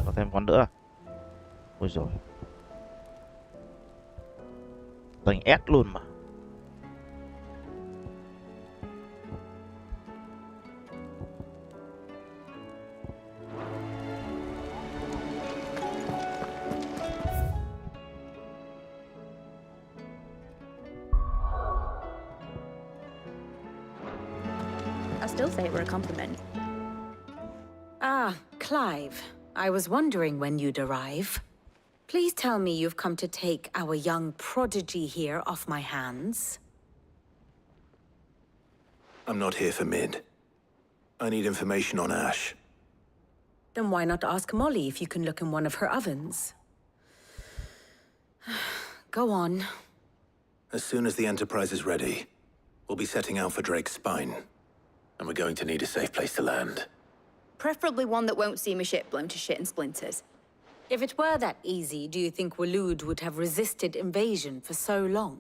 Có thêm con nữa. Ôi rồi, thành S luôn mà. I still say it were a compliment. Ah, Clive. I was wondering when you'd arrive. Please tell me you've come to take our young prodigy here off my hands. I'm not here for Mid. I need information on Ash. Then why not ask Molly if you can look in one of her ovens? Go on. As soon as the Enterprise is ready, we'll be setting out for Drake's Spine. And we're going to need a safe place to land. Preferably one that won't see my ship blown to shit and splinters. If it were that easy, do you think Waloed would have resisted invasion for so long?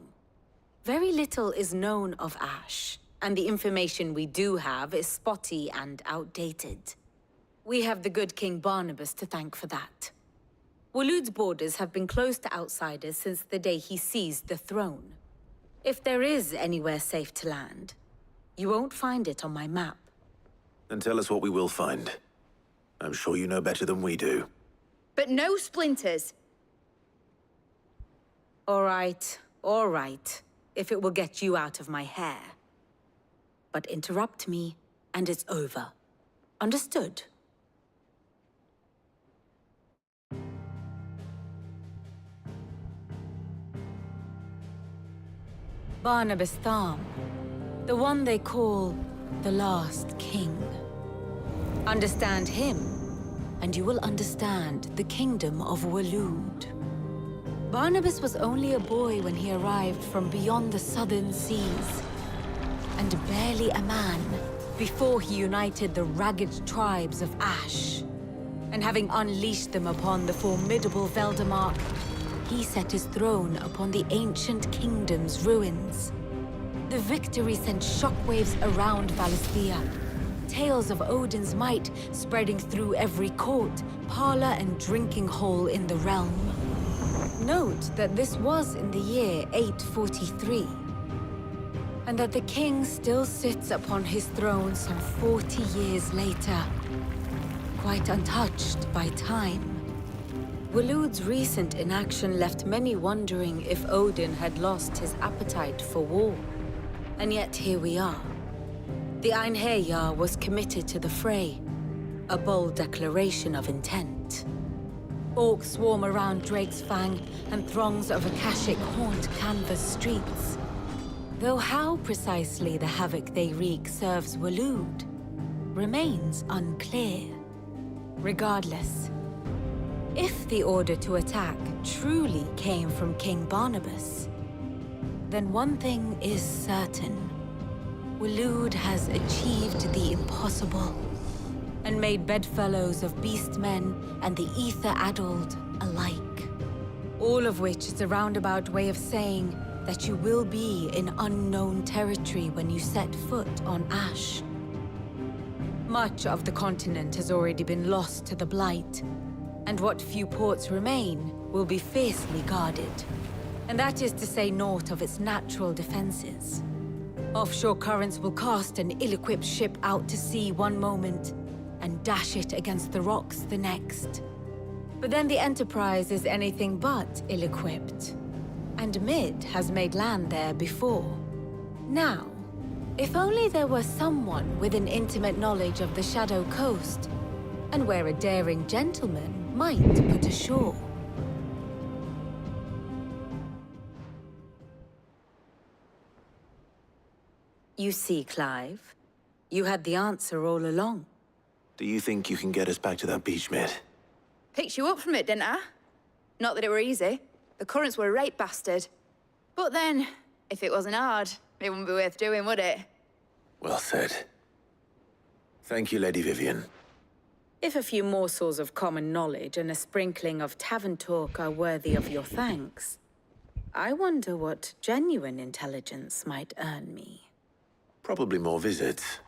Very little is known of Ash, and the information we do have is spotty and outdated. We have the good King Barnabas to thank for that. Waloed's borders have been closed to outsiders since the day he seized the throne. If there is anywhere safe to land, you won't find it on my map. Then tell us what we will find. I'm sure you know better than we do. But no splinters! All right, if it will get you out of my hair. But interrupt me, and it's over. Understood? Barnabas Tham, the one they call the last king. Understand him, and you will understand the kingdom of Waloed. Barnabas was only a boy when he arrived from beyond the southern seas, and barely a man before he united the ragged tribes of Ash. And having unleashed them upon the formidable Veldamark, he set his throne upon the ancient kingdom's ruins. The victory sent shockwaves around Valisthea, tales of Odin's might spreading through every court, parlor, and drinking hole in the realm. Note that this was in the year 843, and that the king still sits upon his throne some 40 years later, quite untouched by time. Waloed's recent inaction left many wondering if Odin had lost his appetite for war. And yet here we are. The Einherjar was committed to the fray, a bold declaration of intent. Orcs swarm around Drake's Fang, and throngs of Akashic haunt canvas streets. Though how precisely the havoc they wreak serves Waloed remains unclear. Regardless, if the order to attack truly came from King Barnabas, then one thing is certain. Waloed has achieved the impossible, and made bedfellows of beastmen and the ether-addled alike. All of which is a roundabout way of saying that you will be in unknown territory when you set foot on Ash. Much of the continent has already been lost to the Blight, and what few ports remain will be fiercely guarded. And that is to say naught of its natural defenses. Offshore currents will cast an ill-equipped ship out to sea one moment, and dash it against the rocks the next. But then the Enterprise is anything but ill-equipped. And Mid has made land there before. Now, if only there were someone with an intimate knowledge of the Shadow Coast, and where a daring gentleman might put ashore. You see, Clive, you had the answer all along. Do you think you can get us back to that beach, Mid? Picked you up from it, didn't I? Not that it were easy. The currents were a right bastard. But then, if it wasn't hard, it wouldn't be worth doing, would it? Well said. Thank you, Lady Vivian. If a few morsels of common knowledge and a sprinkling of tavern talk are worthy of your thanks, I wonder what genuine intelligence might earn me. Probably more visits.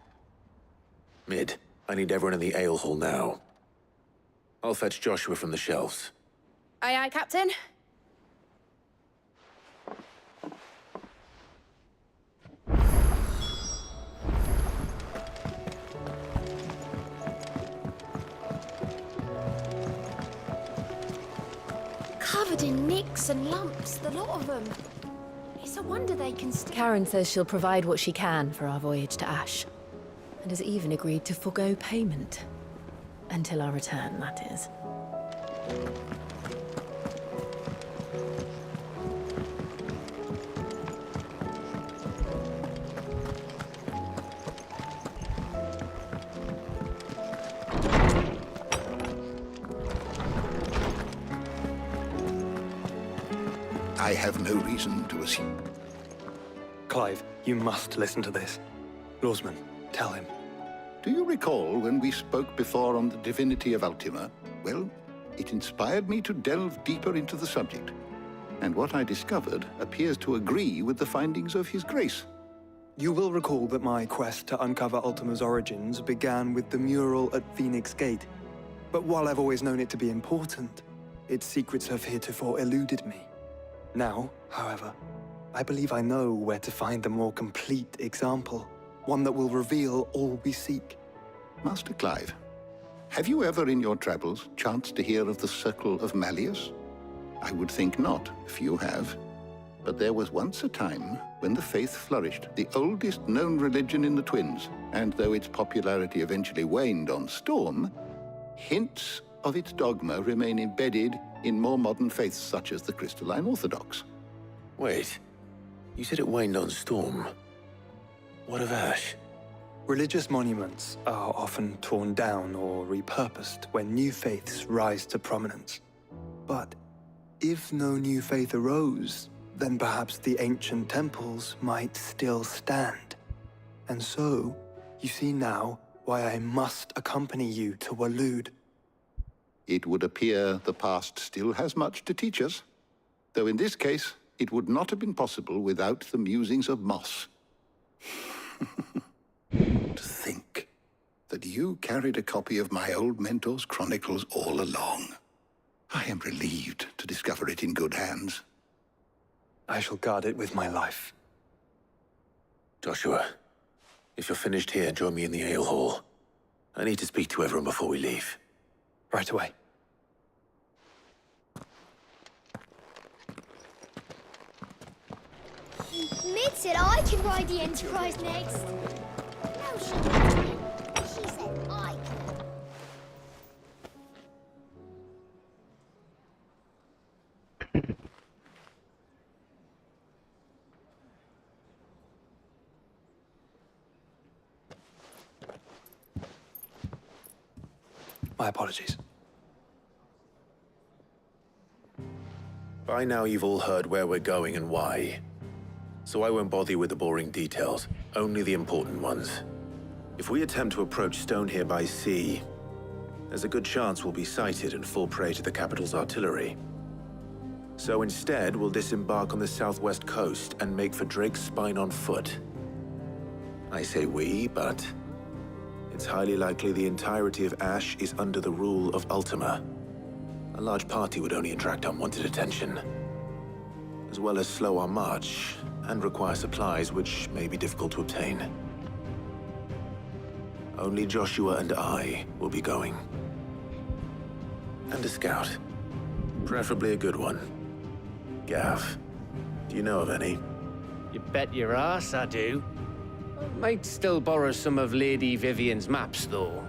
Mid, I need everyone in the ale hall now. I'll fetch Joshua from the shelves. Aye, aye, Captain. Covered in nicks and lumps, the lot of them. It's a wonder they can Karen says she'll provide what she can for our voyage to Ash, and has even agreed to forgo payment. Until our return, that is. I have no reason to assume. Clive, you must listen to this. Lawsman, tell him. Do you recall when we spoke before on the divinity of Ultima? Well, it inspired me to delve deeper into the subject. And what I discovered appears to agree with the findings of His Grace. You will recall that my quest to uncover Ultima's origins began with the mural at Phoenix Gate. But while I've always known it to be important, its secrets have heretofore eluded me. Now, however, I believe I know where to find the more complete example. One that will reveal all we seek. Master Clive, have you ever in your travels chanced to hear of the Circle of Malleus? I would think not, if you have. But there was once a time when the faith flourished, the oldest known religion in the Twins, and though its popularity eventually waned on Storm, hints of its dogma remain embedded in more modern faiths such as the Crystalline Orthodox. Wait, you said it waned on Storm. What of Ash? Religious monuments are often torn down or repurposed when new faiths rise to prominence. But if no new faith arose, then perhaps the ancient temples might still stand. And so, you see now why I must accompany you to Waloed. It would appear the past still has much to teach us, though in this case, it would not have been possible without the musings of Moss. To think that you carried a copy of my old mentor's chronicles all along. I am relieved to discover it in good hands. I shall guard it with my life. Joshua, if you're finished here, join me in the ale hall. I need to speak to everyone before we leave. Right away. Mid said I could ride the Enterprise next. No, she didn't. She said I could. My apologies. By now you've all heard where we're going and why. So I won't bother you with the boring details, only the important ones. If we attempt to approach Stone here by sea, there's a good chance we'll be sighted and fall prey to the capital's artillery. So instead, we'll disembark on the southwest coast and make for Drake's Spine on foot. I say we, but It's highly likely the entirety of Ash is under the rule of Ultima. A large party would only attract unwanted attention, as well as slow our march and require supplies which may be difficult to obtain. Only Joshua and I will be going. And a scout. Preferably a good one. Gav, do you know of any? You bet your ass I do. Might still borrow some of Lady Vivian's maps, though.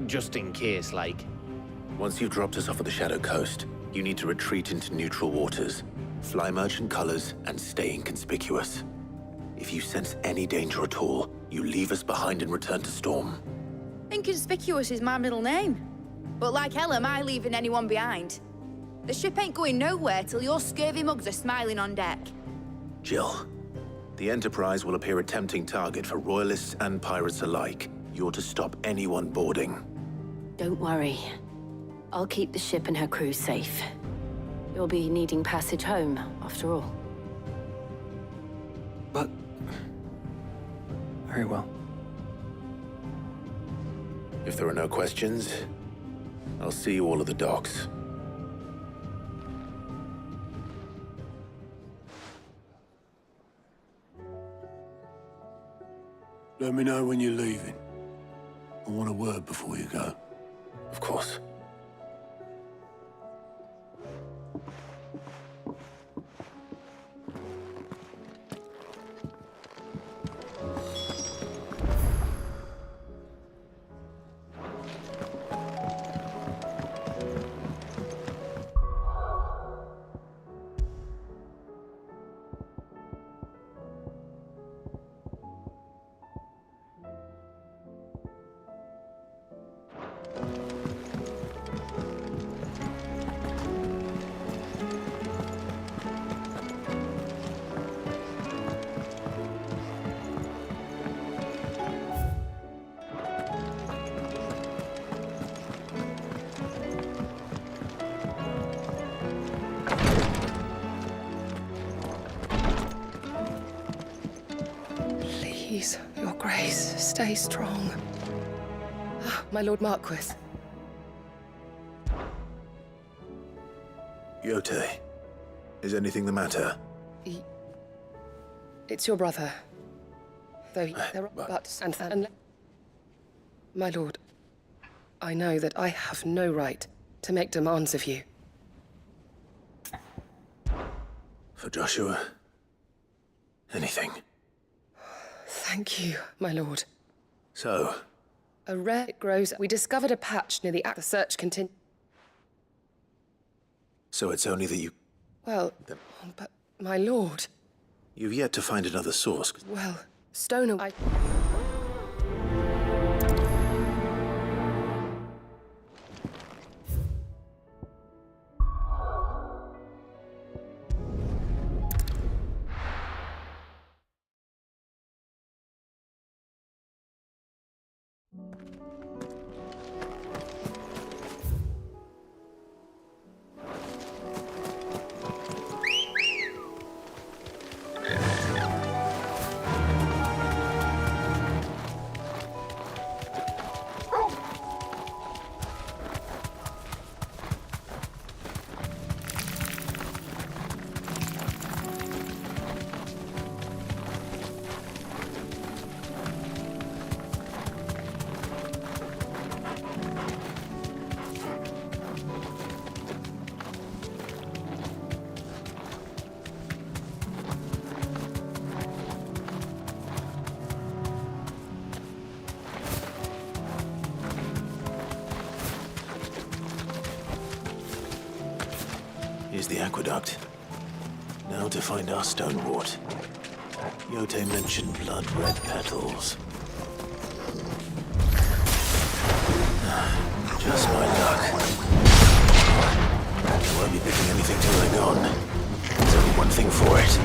Just in case, like. Once you've dropped us off at the Shadow Coast, you need to retreat into neutral waters, fly merchant colors, and stay inconspicuous. If you sense any danger at all, you leave us behind and return to Storm. Inconspicuous is my middle name. But like hell am I leaving anyone behind. The ship ain't going nowhere till your scurvy mugs are smiling on deck. Jill, the Enterprise will appear a tempting target for royalists and pirates alike. You're to stop anyone boarding. Don't worry. I'll keep the ship and her crew safe. You'll be needing passage home, after all. But... very well. If there are no questions, I'll see you all at the docks. Let me know when you're leaving. I want a word before you go. Of course. Please, Your Grace, stay strong. My Lord Marquis. Yote, is anything the matter? It's your brother. Though there are and my lord, I know that I have no right to make demands of you. For Joshua? Anything? Thank you, my lord. So? A rare it grows. We discovered a patch near the The search continues. So it's only that you... Well, but my lord. You've yet to find another source. Well, Stoner, I... Here's the aqueduct. Now to find our stonewort. Yote mentioned blood-red petals. Just my luck. I won't be picking anything till they're gone. There's only one thing for it.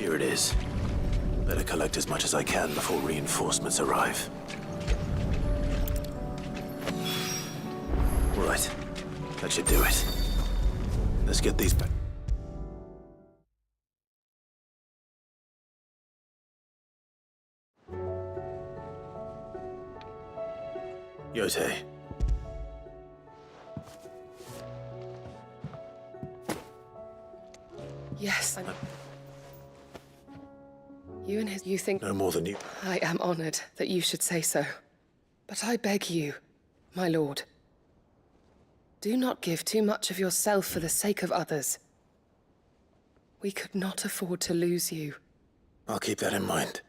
Here it is. Better collect as much as I can before reinforcements arrive. Right. That should do it. Let's get these back. Yote. Yes, I'm... You think... No more than you. I am honored that you should say so. But I beg you, my lord, do not give too much of yourself for the sake of others. We could not afford to lose you. I'll keep that in mind.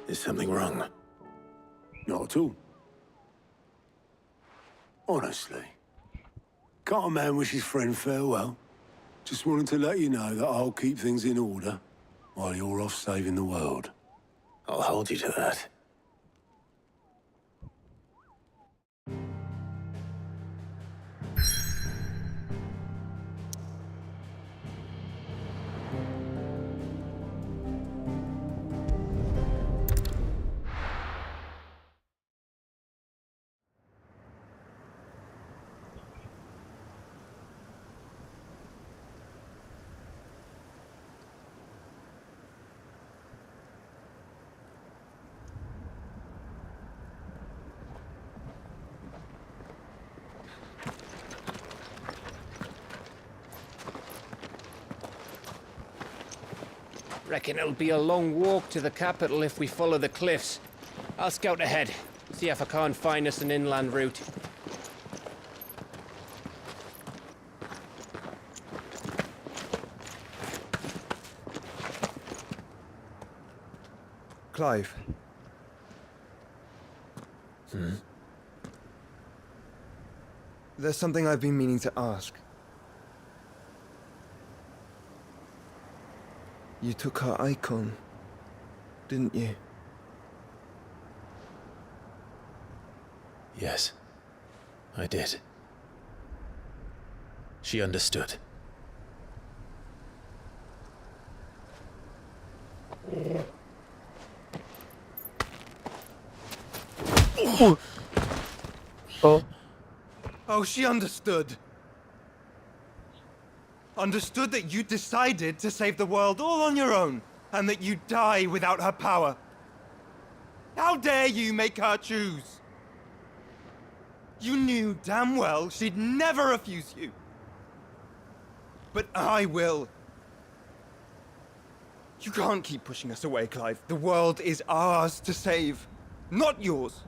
Is something wrong? Not at all. Honestly. Can't a man wish his friend farewell? Just wanted to let you know that I'll keep things in order while you're off saving the world. I'll hold you to that. Reckon it'll be a long walk to the capital if we follow the cliffs. I'll scout ahead, see if I can't find us an inland route. Clive. There's something I've been meaning to ask. You took her icon, didn't you? Yes, I did. She understood. Oh, she understood. Understood that you decided to save the world all on your own, and that you'd die without her power. How dare you make her choose? You knew damn well she'd never refuse you. But I will. You can't keep pushing us away, Clive. The world is ours to save, not yours.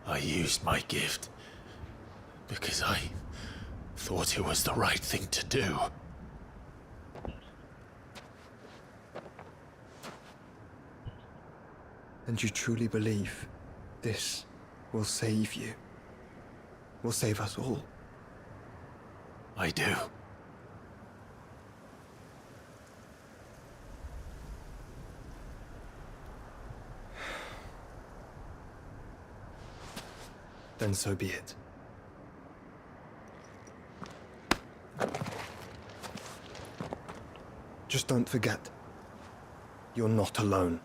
I used my gift because I thought it was the right thing to do. And you truly believe this will save you? Will save us all? I do. Then so be it. Just don't forget, you're not alone.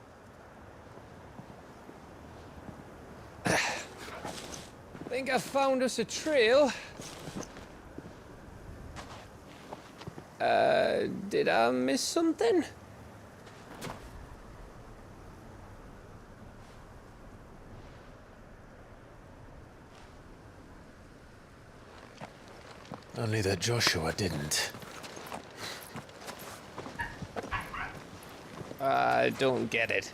Think I found us a trail. Did I miss something? Only that Joshua didn't. I don't get it.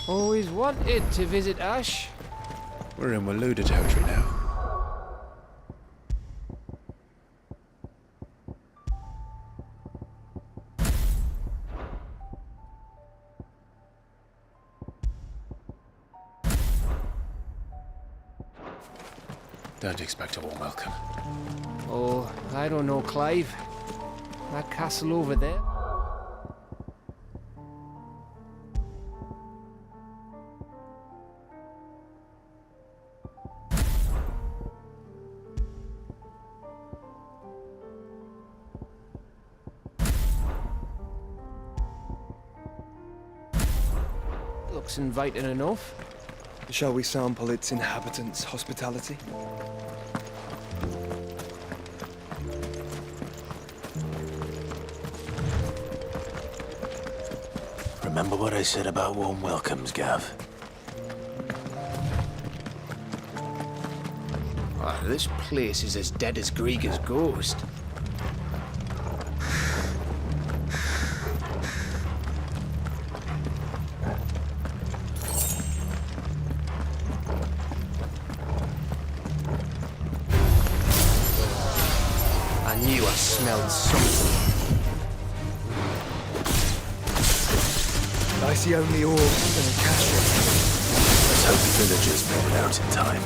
Always wanted to visit Ash. We're in Waluda territory now. Don't expect a warm welcome. Oh, I don't know, Clive. That castle over there. Looks inviting enough. Shall we sample its inhabitants' hospitality? Remember what I said about warm welcomes, Gav? Ah, this place is as dead as Grieger's ghost. I knew I smelled something. I see only orbs and a castle. Let's hope the villagers made it out in time.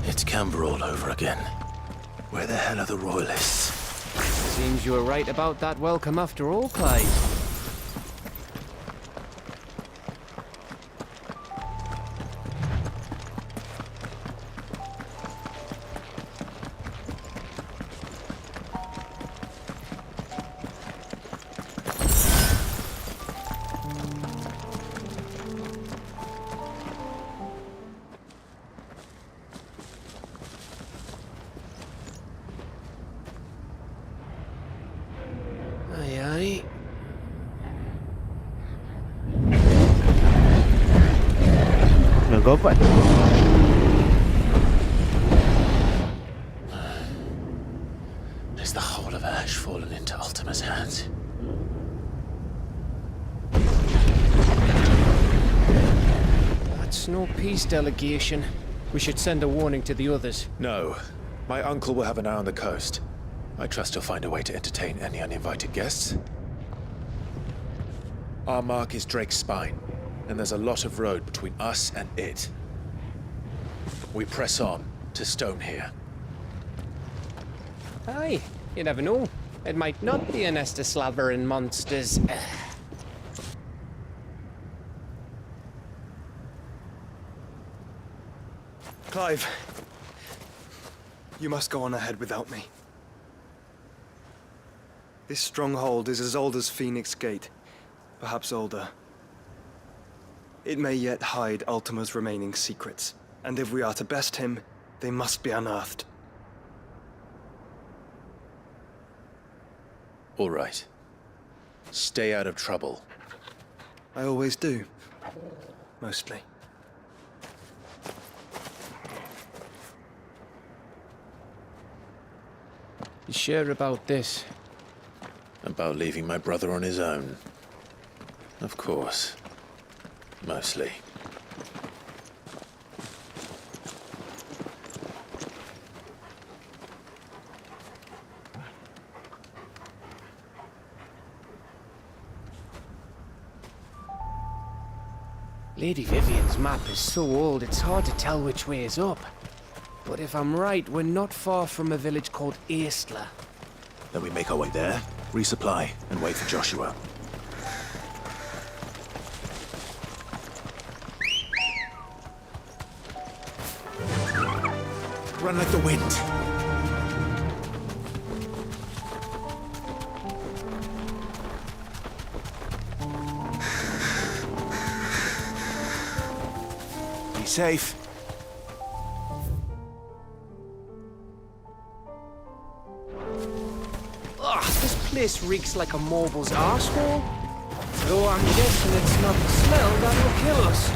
It's Canberra all over again. Where the hell are the royalists? Seems you were right about that welcome after all, Clive. Aye, aye. Người gớm vậy. Is the whole of Ash fallen into Ultima's hands? That's no peace delegation. We should send a warning to the others. No. My uncle will have an eye on the coast. I trust he'll find a way to entertain any uninvited guests. Our mark is Drake's Spine, and there's a lot of road between us and it. We press on to Stone here. Aye, you never know. It might not be a nest of slavering monsters. Clive, you must go on ahead without me. This stronghold is as old as Phoenix Gate, perhaps older. It may yet hide Ultima's remaining secrets, and if we are to best him, they must be unearthed. All right. Stay out of trouble. I always do. Mostly. You sure about this? About leaving my brother on his own. Of course. Mostly. Lady Vivian's map is so old it's hard to tell which way is up. But if I'm right, we're not far from a village called Aistla. Then we make our way there, resupply, and wait for Joshua. Run like the wind. Be safe. This place reeks like a mobile's arsehole. Though I'm guessing it's not the smell that will kill us.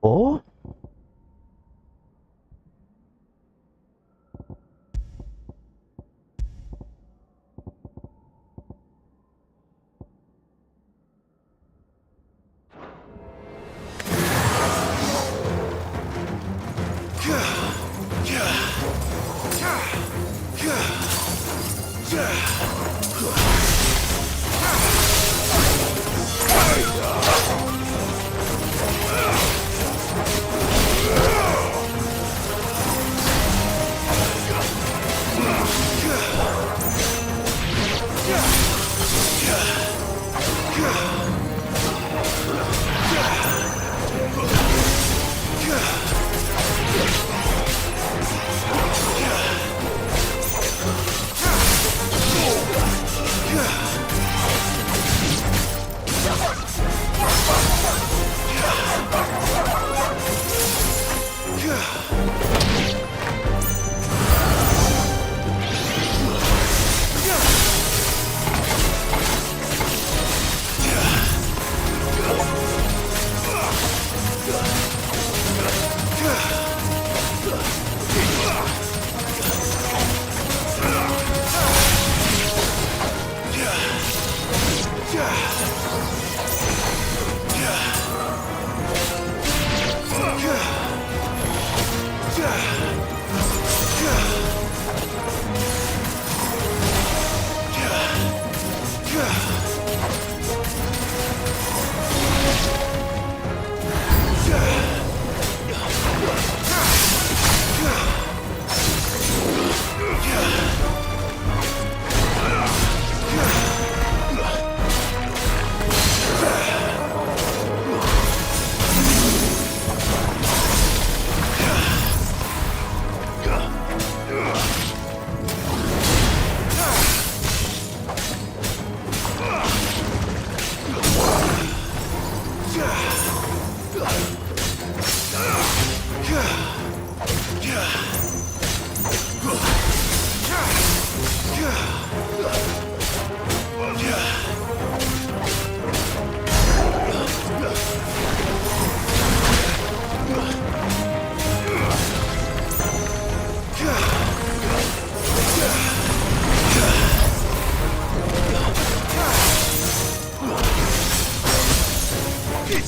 Ủa?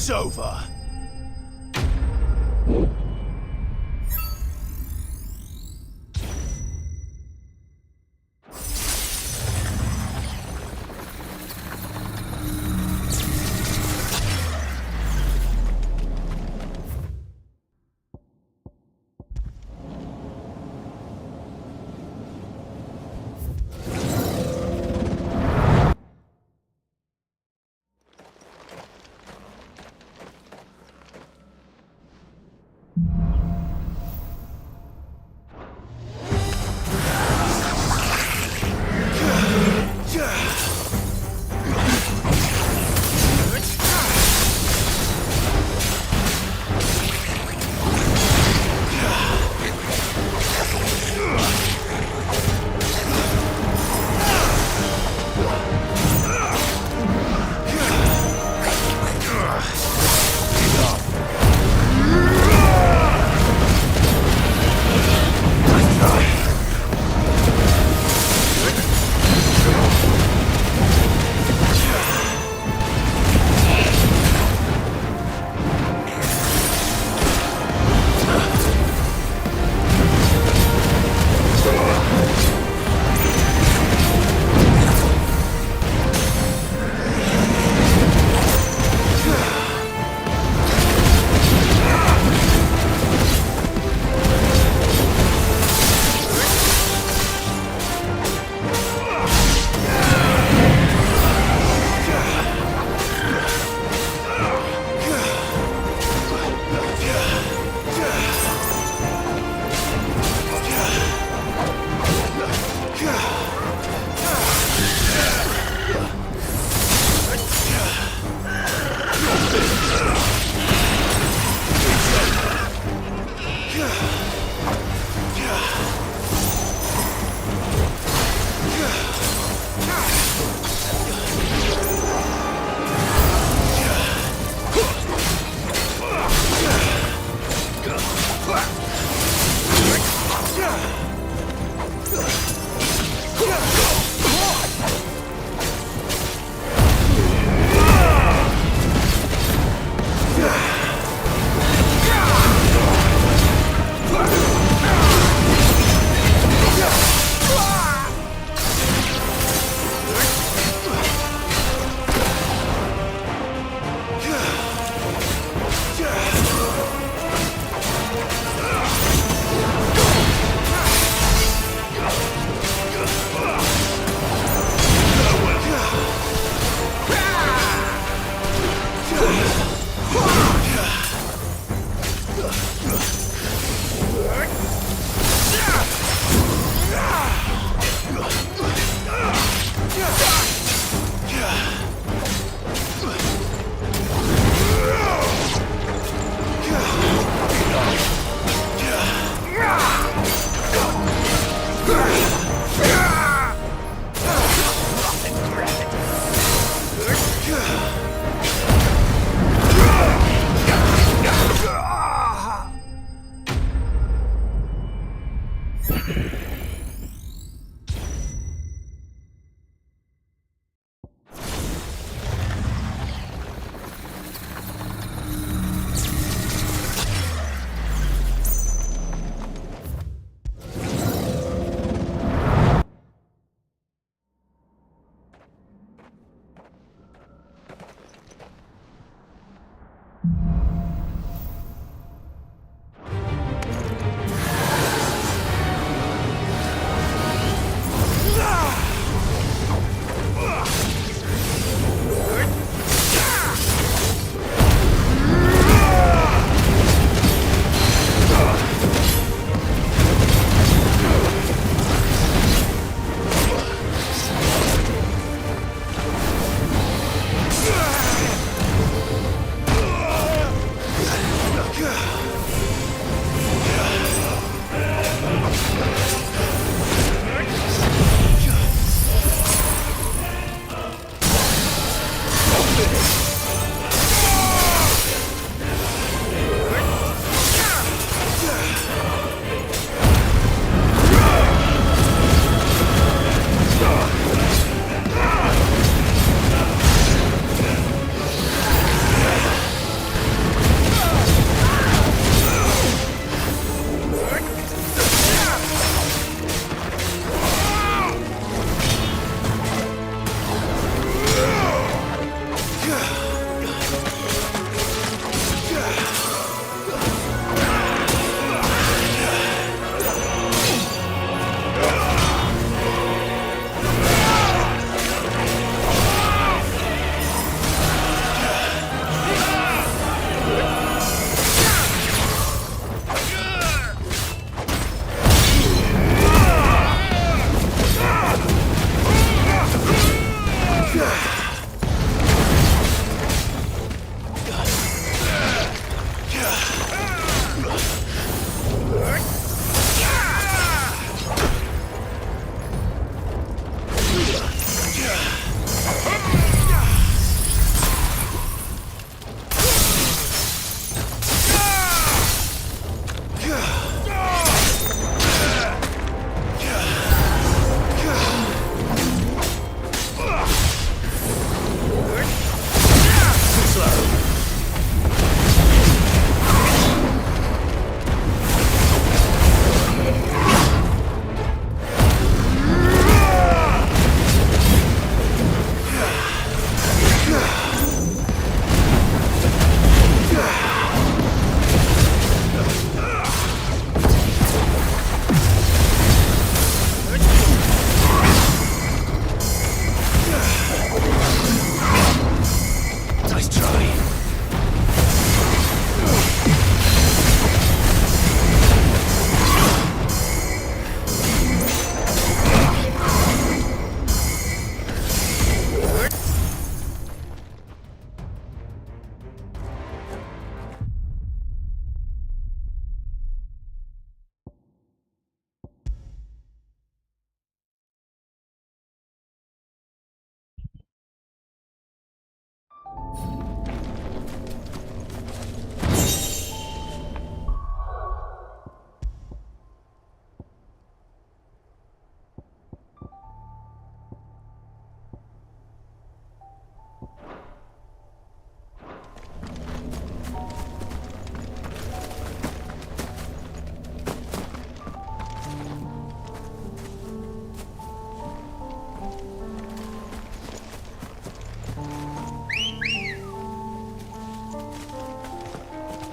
It's over.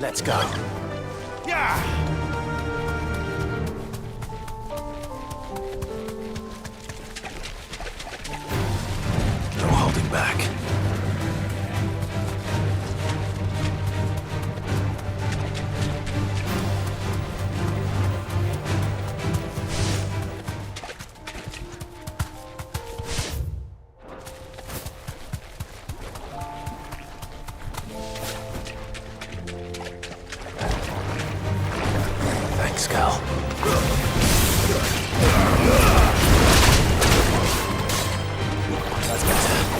Let's go. Yeah! No holding back. That's better.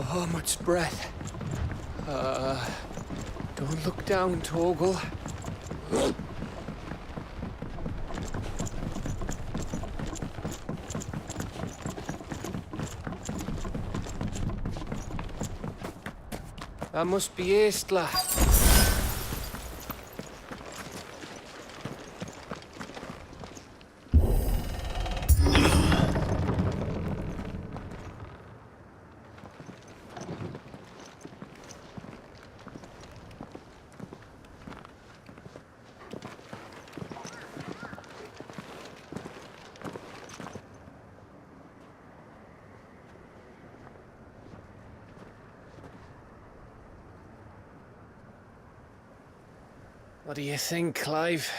Oh, much breath. Don't look down, Torgal. That must be Aistla. What do you think, Clive?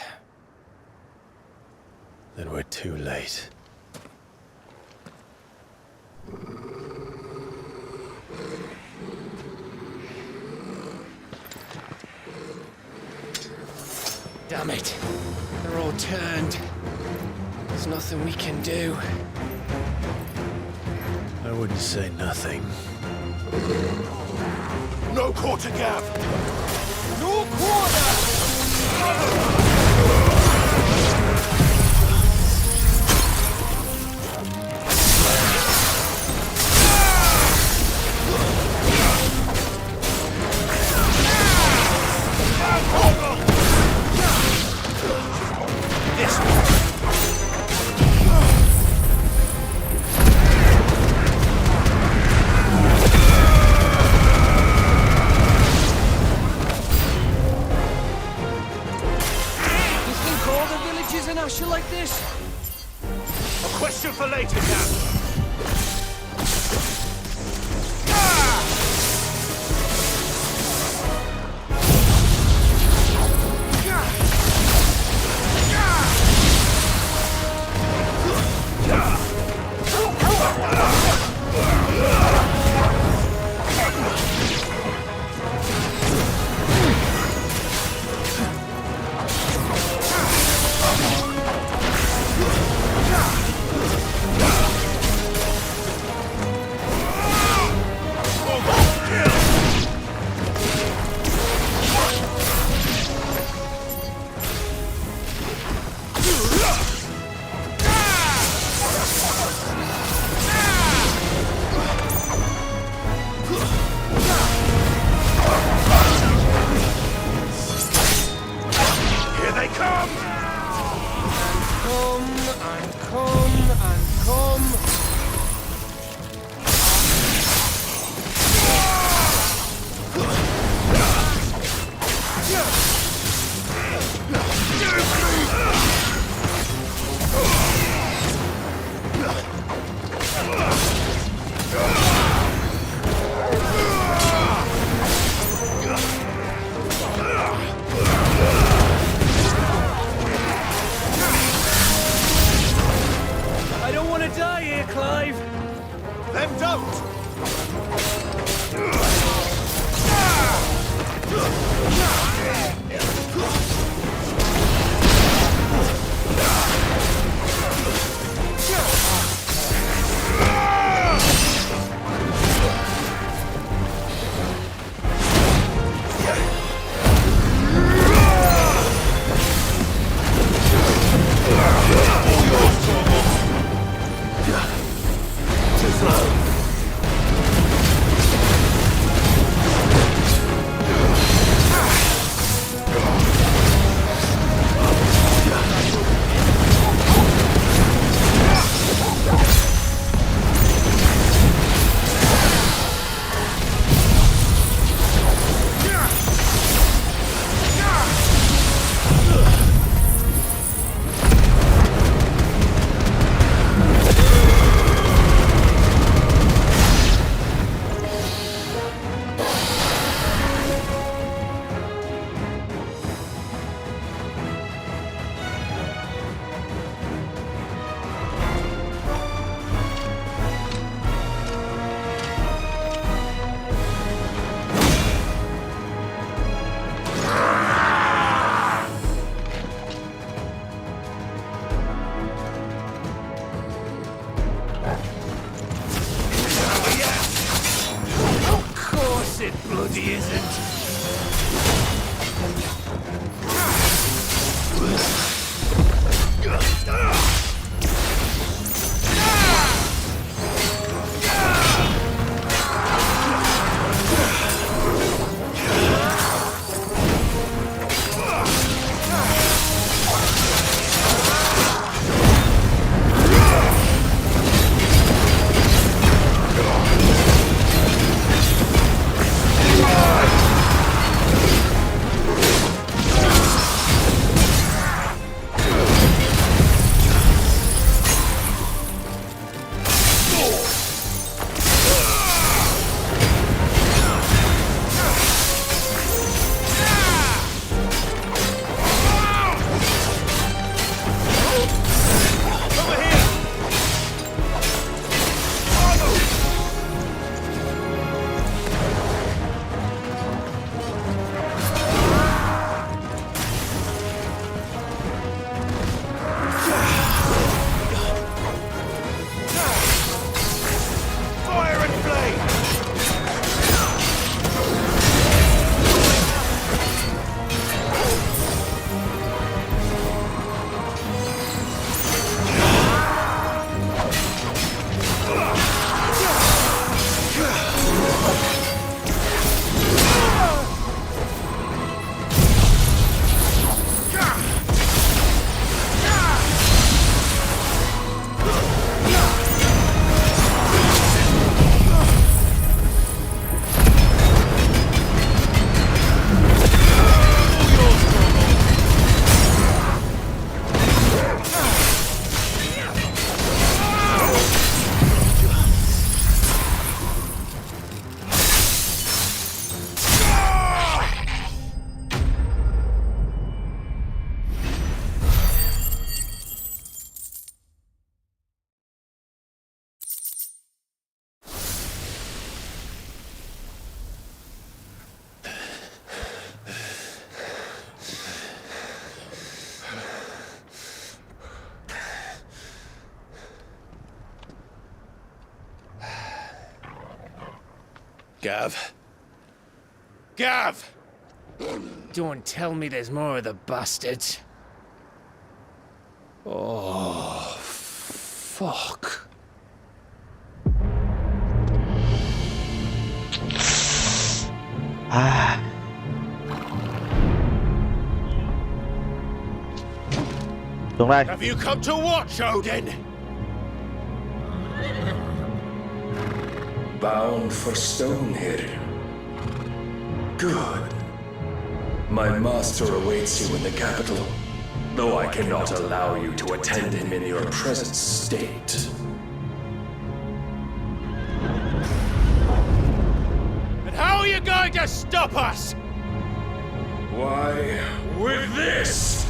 Then we're too late. Damn it. They're all turned. There's nothing we can do. I wouldn't say nothing. No quarter gap! No quarter! Like this? A question for later, Cap. I don't want to die here! good he isn't. Gav? Gav! Don't tell me there's more of the bastards. Oh, fuck. Xuống đây. Have you come to watch, Odin? Bound for stone here. Good. My master awaits you in the capital, though I cannot allow you to attend him in your present state. And how are you going to stop us? Why, with this!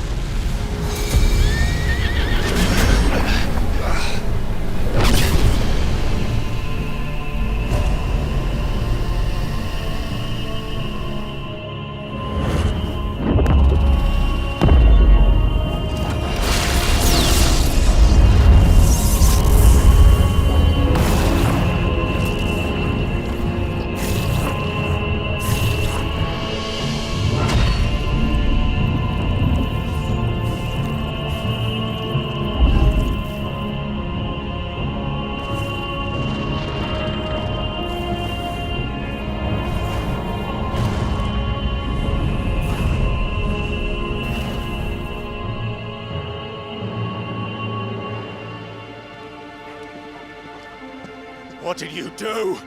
What did you do?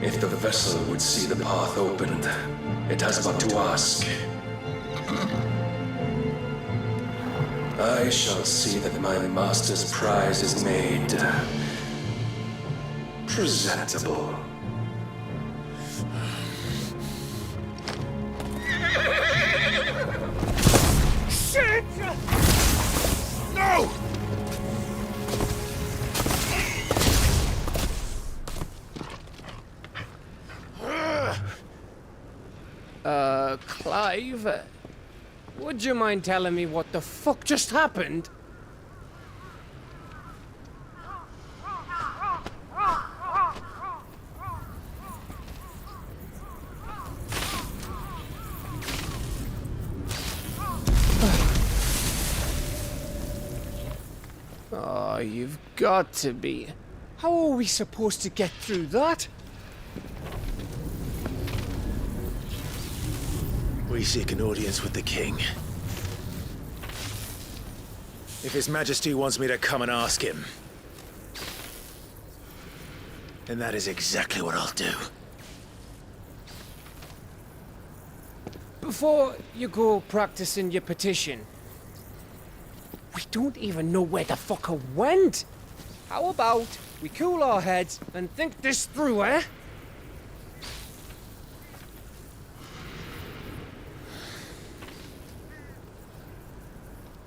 If the vessel would see the path opened, it has but to ask. I shall see that my master's prize is made presentable. Shit! No! Clive, would you mind telling me what the fuck just happened? Oh, you've got to be. How are we supposed to get through that? We seek an audience with the king. If His Majesty wants me to come and ask him, then that is exactly what I'll do. Before you go practicing your petition, we don't even know where the fucker went. How about we cool our heads and think this through, eh?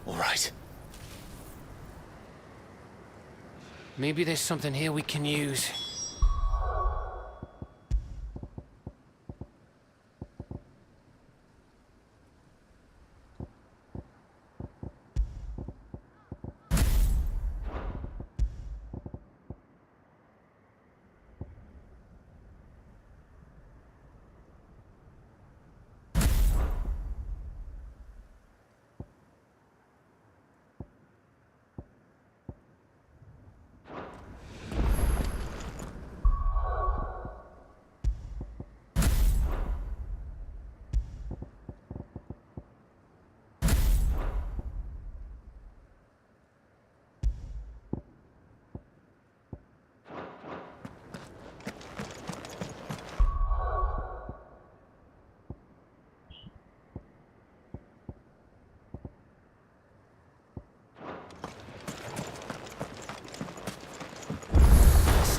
All right. Maybe there's something here we can use.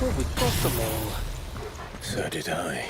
I thought we got them all. So did I.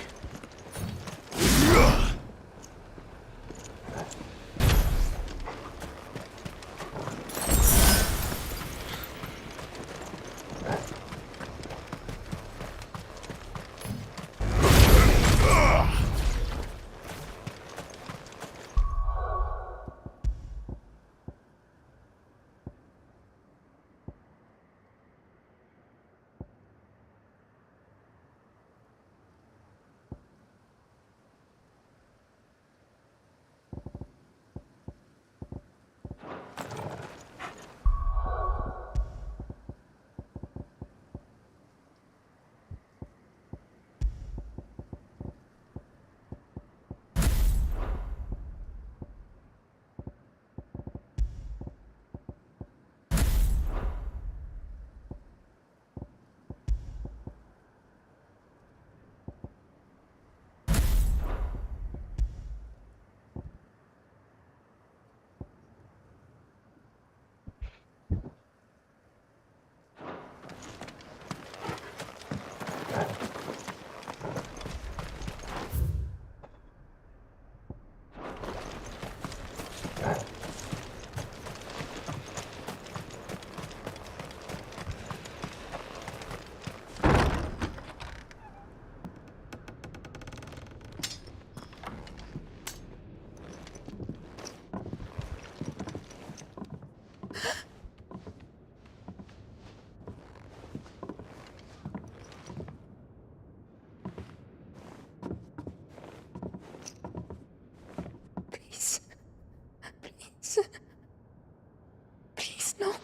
Please, no.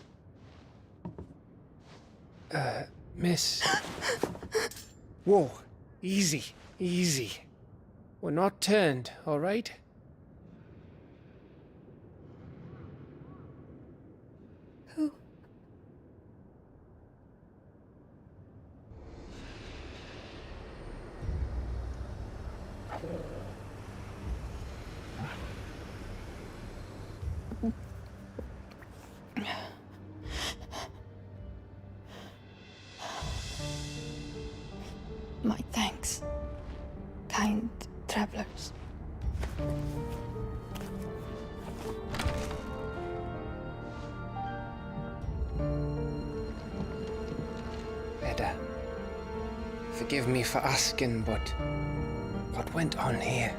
Miss. Whoa, easy, easy. We're not turned, all right? Who? My thanks, kind travelers. Edda, forgive me for asking, but what went on here?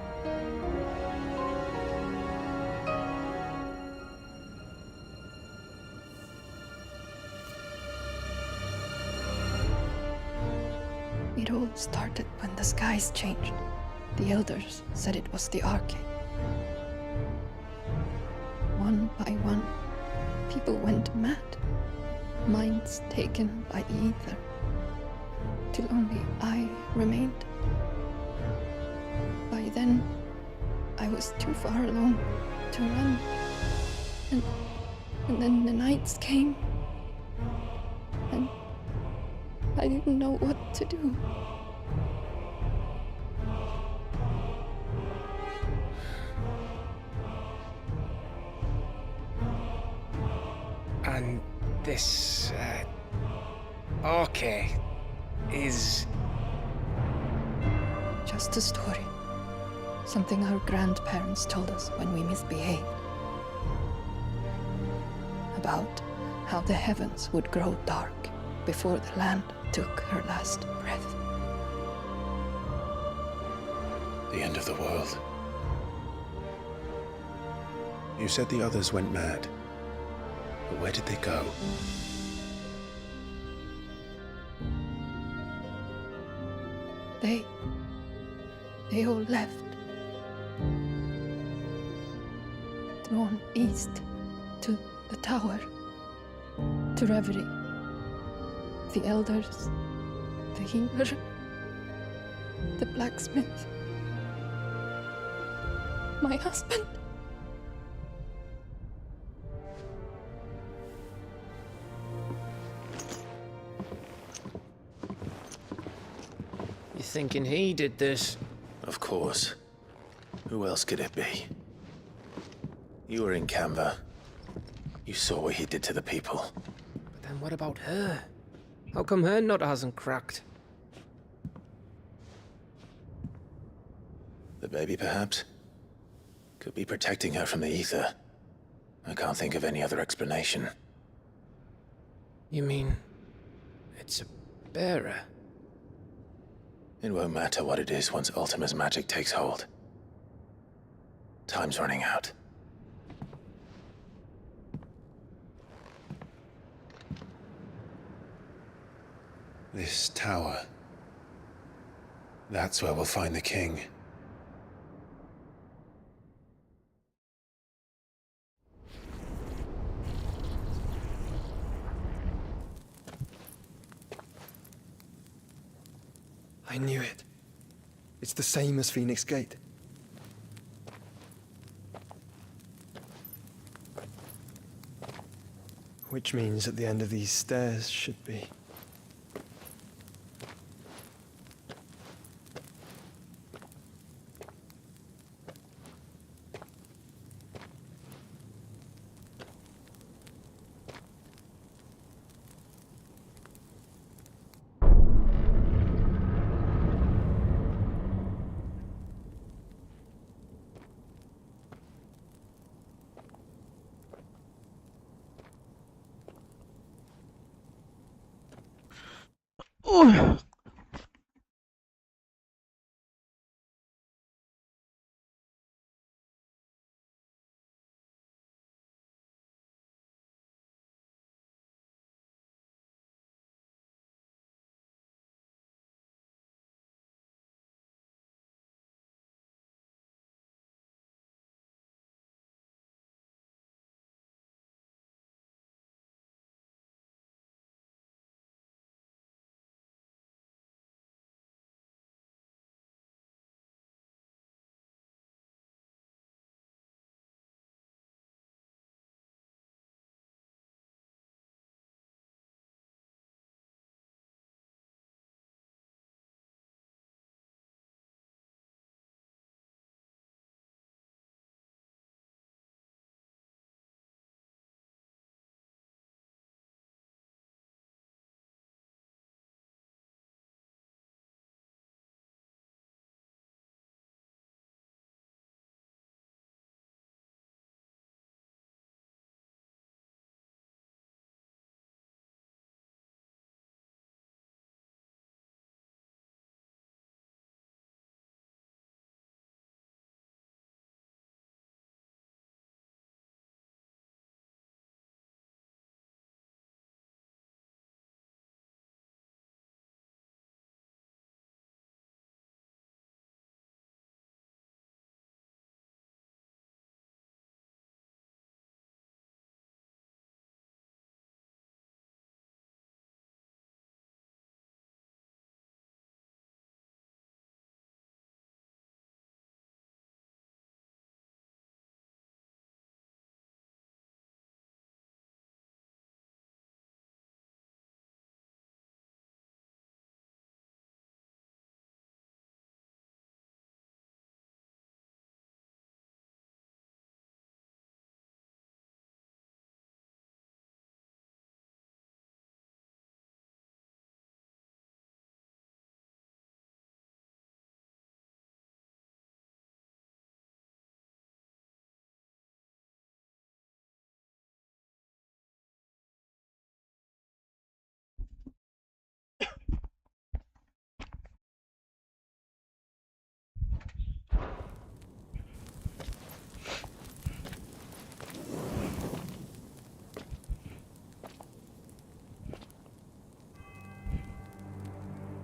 skies changed. The elders said it was the Arcade. One by one, people went mad, minds taken by the ether, till only I remained. By then, I was too far along to run, and then the nights came, and I didn't know what to do. And this, Arcade is... Just a story. Something our grandparents told us when we misbehaved. About how the heavens would grow dark before the land took her last breath. The end of the world. You said the others went mad. But where did they go? They all left. Drawn east to the tower, to reverie. The elders, the healer, the blacksmith, my husband. You thinking he did this? Of course. Who else could it be? You were in Canva. You saw what he did to the people. But then what about her? How come her nut hasn't cracked? The baby, perhaps? Could be protecting her from the ether. I can't think of any other explanation. You mean... it's a bearer? It won't matter what it is once Ultima's magic takes hold. Time's running out. This tower. That's where we'll find the king. I knew it. It's the same as Phoenix Gate. Which means at the end of these stairs should be...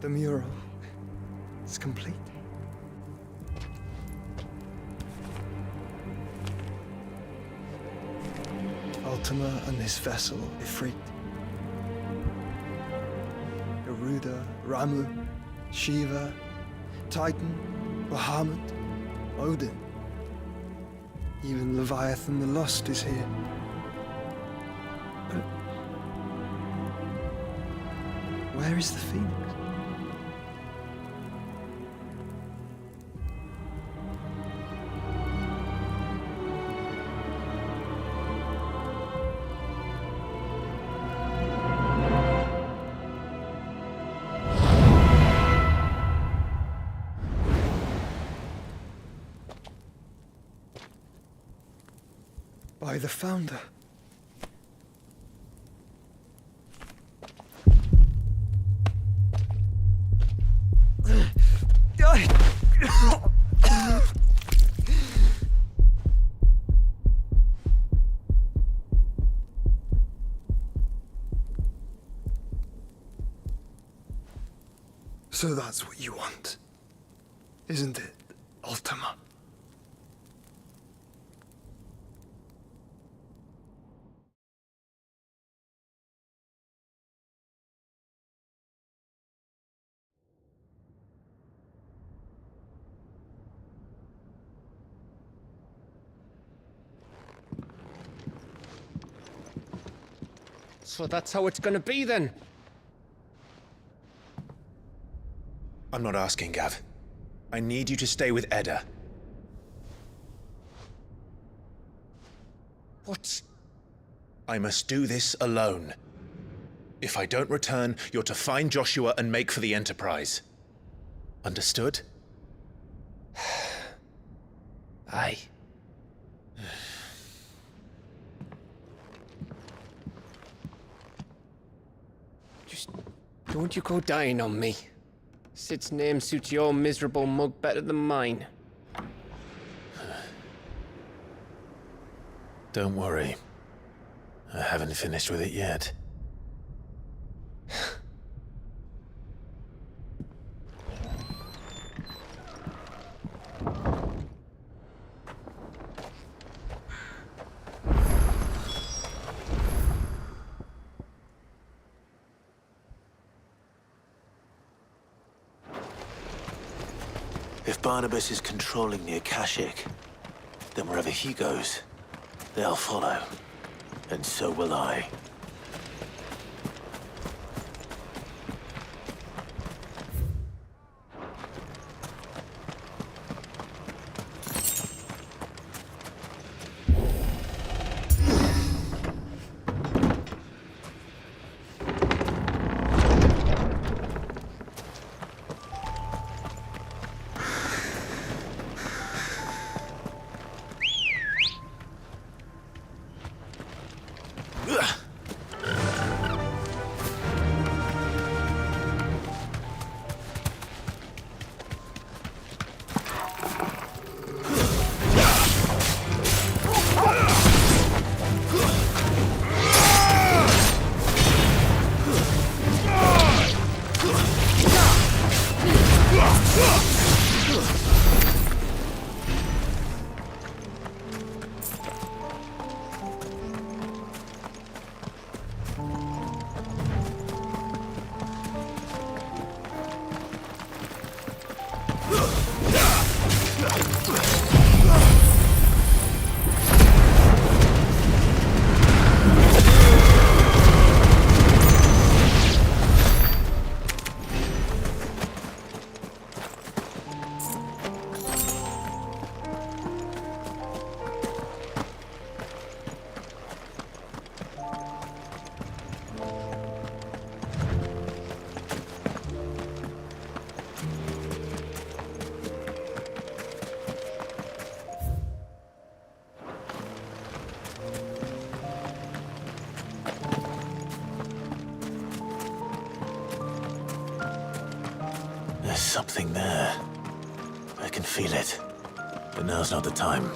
The mural is complete. Ultima and his vessel, Ifrit. Garuda, Ramu, Shiva, Titan, Bahamut, Odin. Even Leviathan the Lost is here. But where is the Phoenix? By the Founder. So that's what you want, isn't it, Ultima? So that's how it's gonna be then? I'm not asking, Gav. I need you to stay with Edda. What? I must do this alone. If I don't return, you're to find Joshua and make for the Enterprise. Understood? Aye. Just don't you go dying on me. Sid's name suits your miserable mug better than mine. Don't worry. I haven't finished with it yet. If Barnabas is controlling the Akashic, then wherever he goes, they'll follow. And so will I. There's something there. I can feel it. But now's not the time.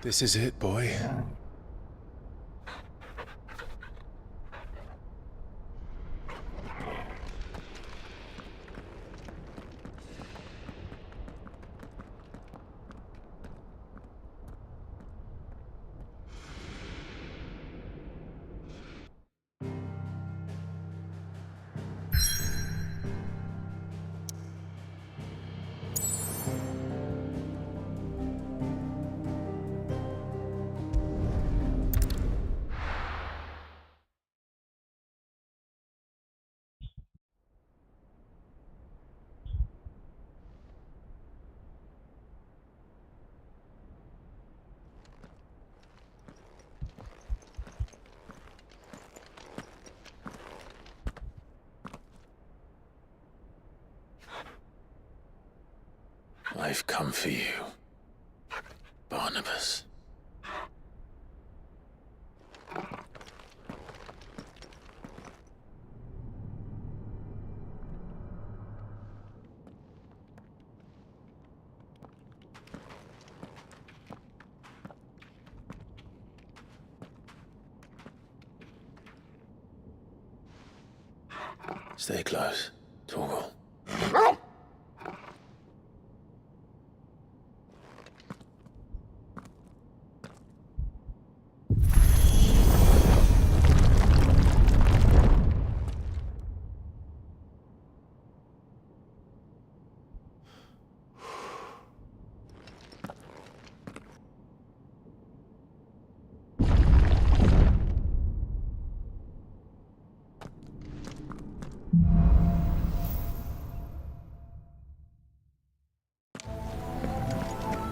This is it, boy. I've come for you, Barnabas. Stay close, Torgal.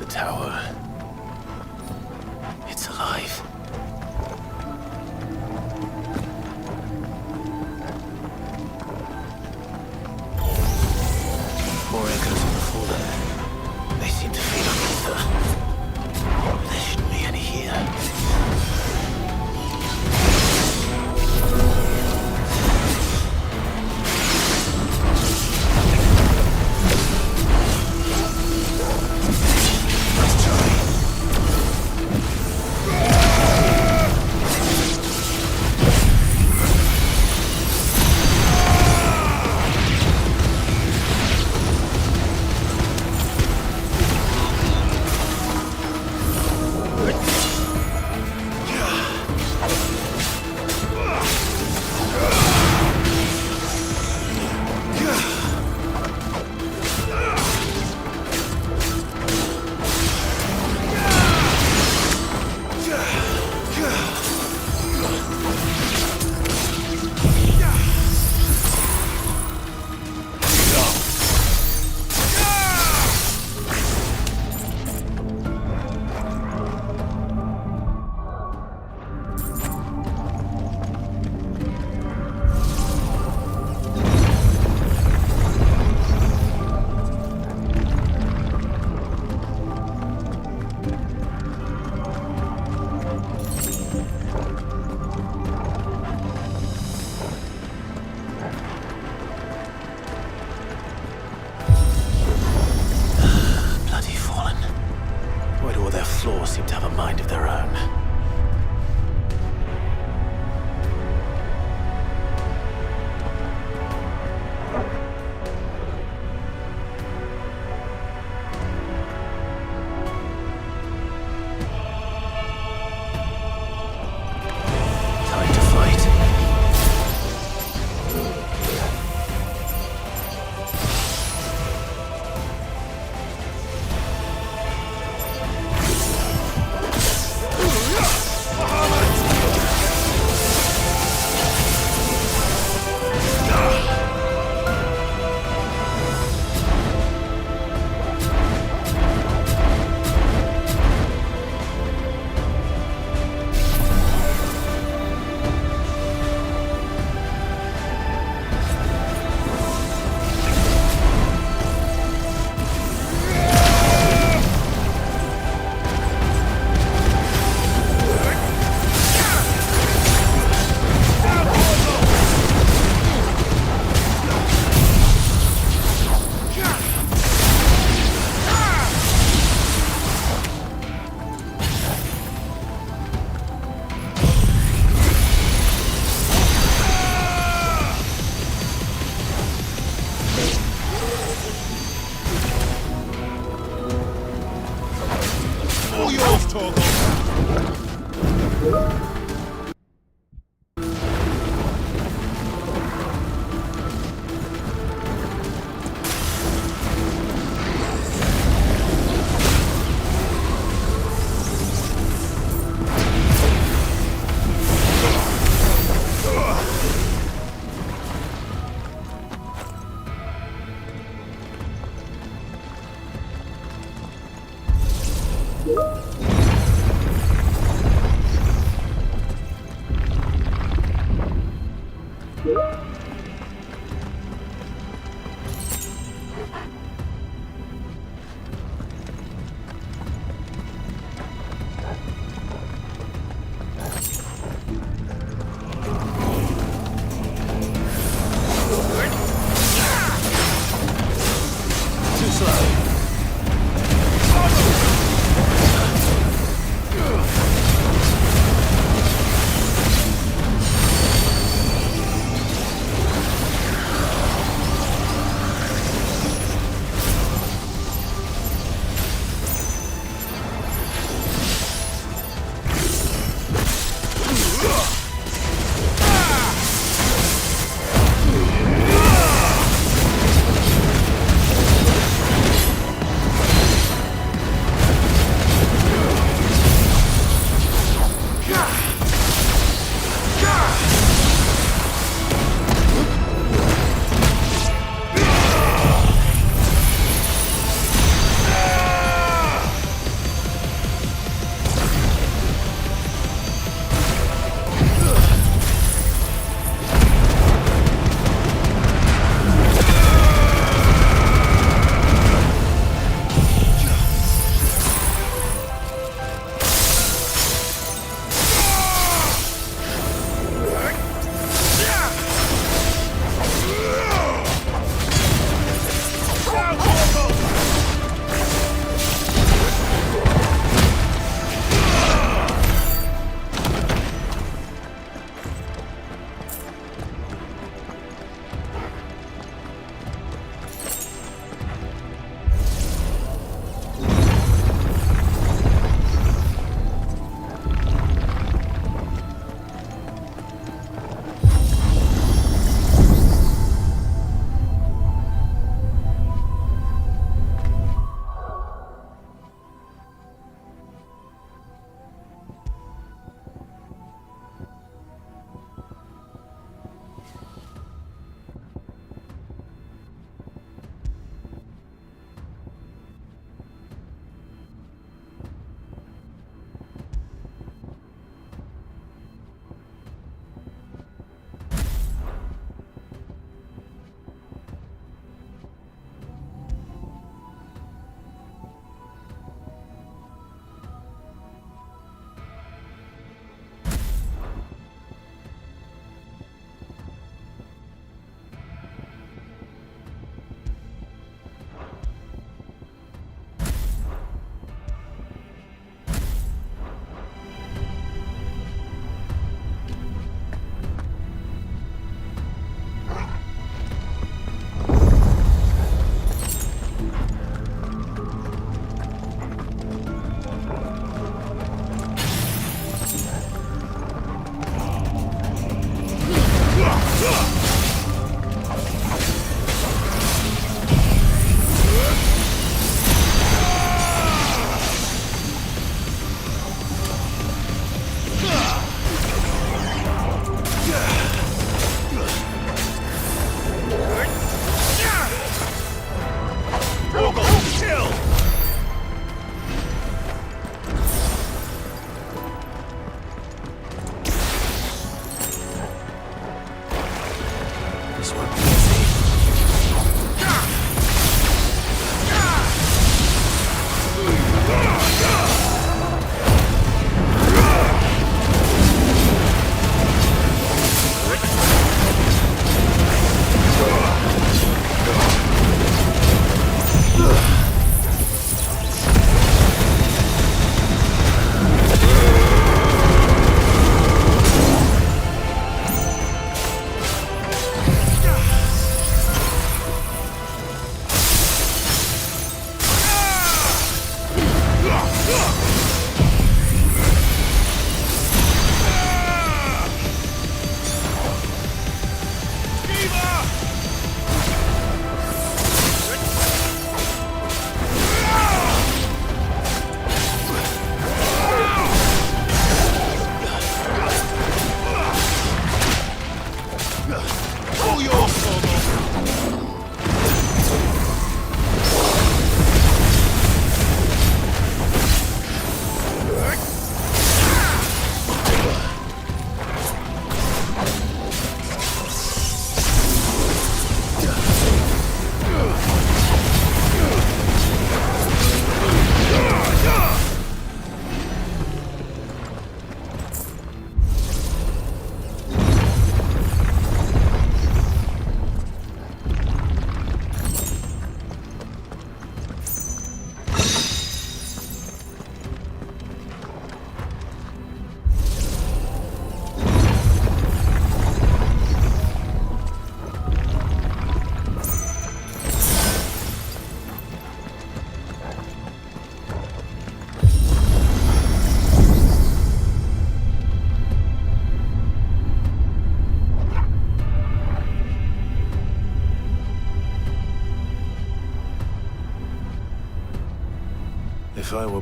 Tower. It's alive. More echoes on the floor there. They seem to feed on ether. There shouldn't be any here. floors seem to have a mind of their own. Ugh!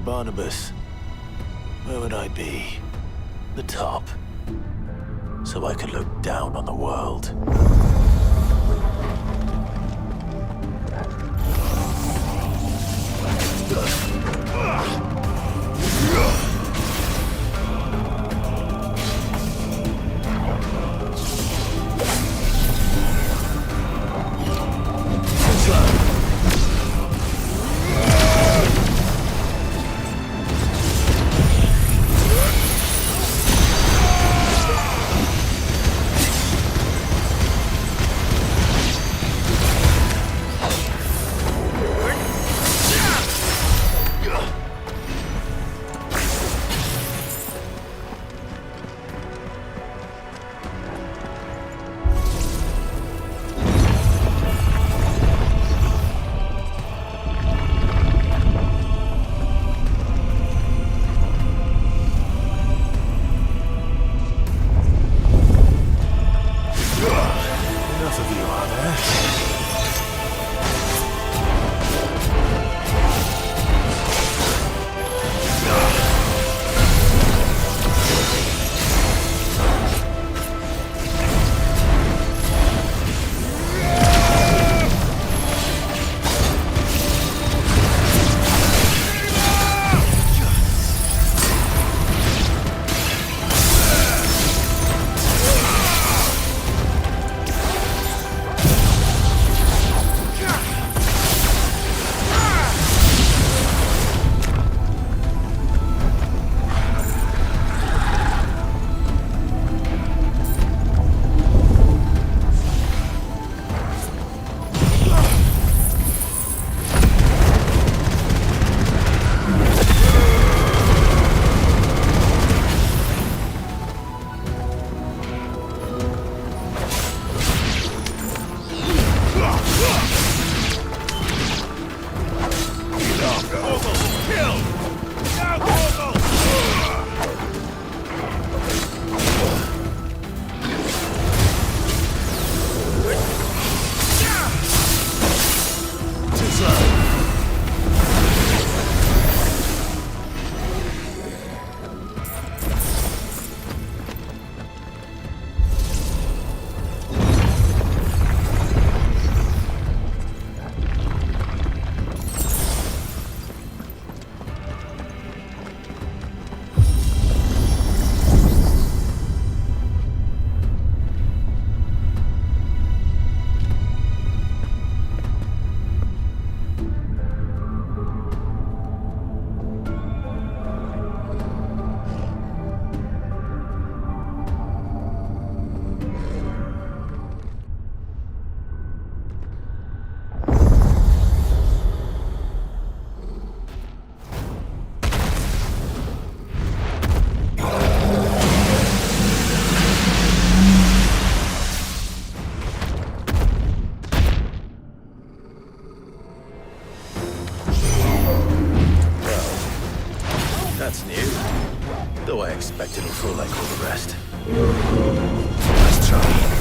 Barnabas, where would I be? The top. So I could look down on the world. That's new. Though I expect it'll fall like all the rest. Let's try.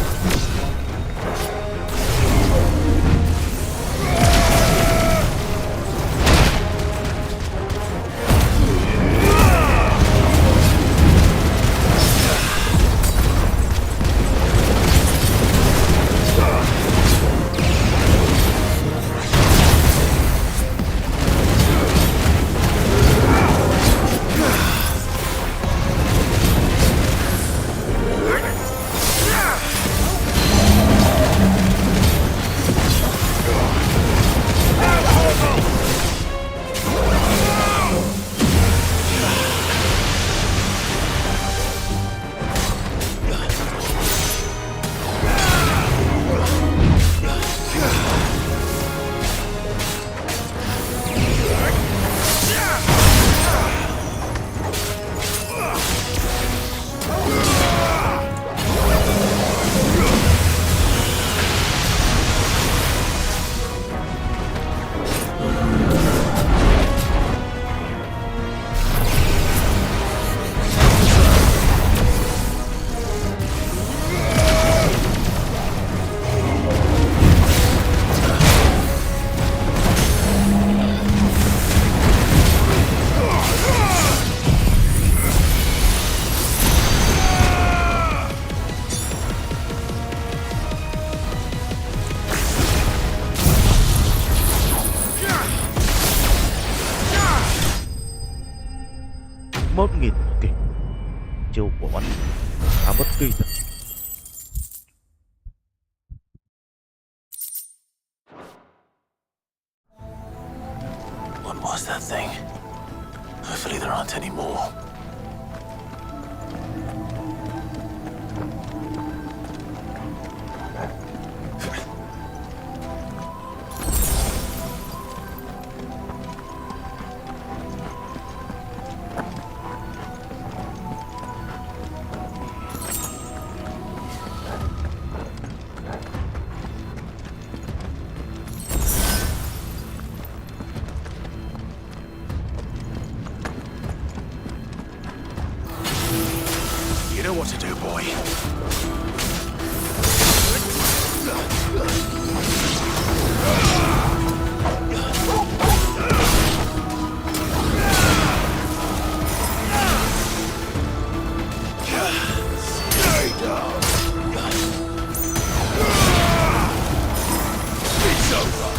21.000. Ok. Chiêu của bắn khá bất kỳ thật. What was that thing? Hopefully there aren't any more. You know what to do, boy. Stay down. It's over.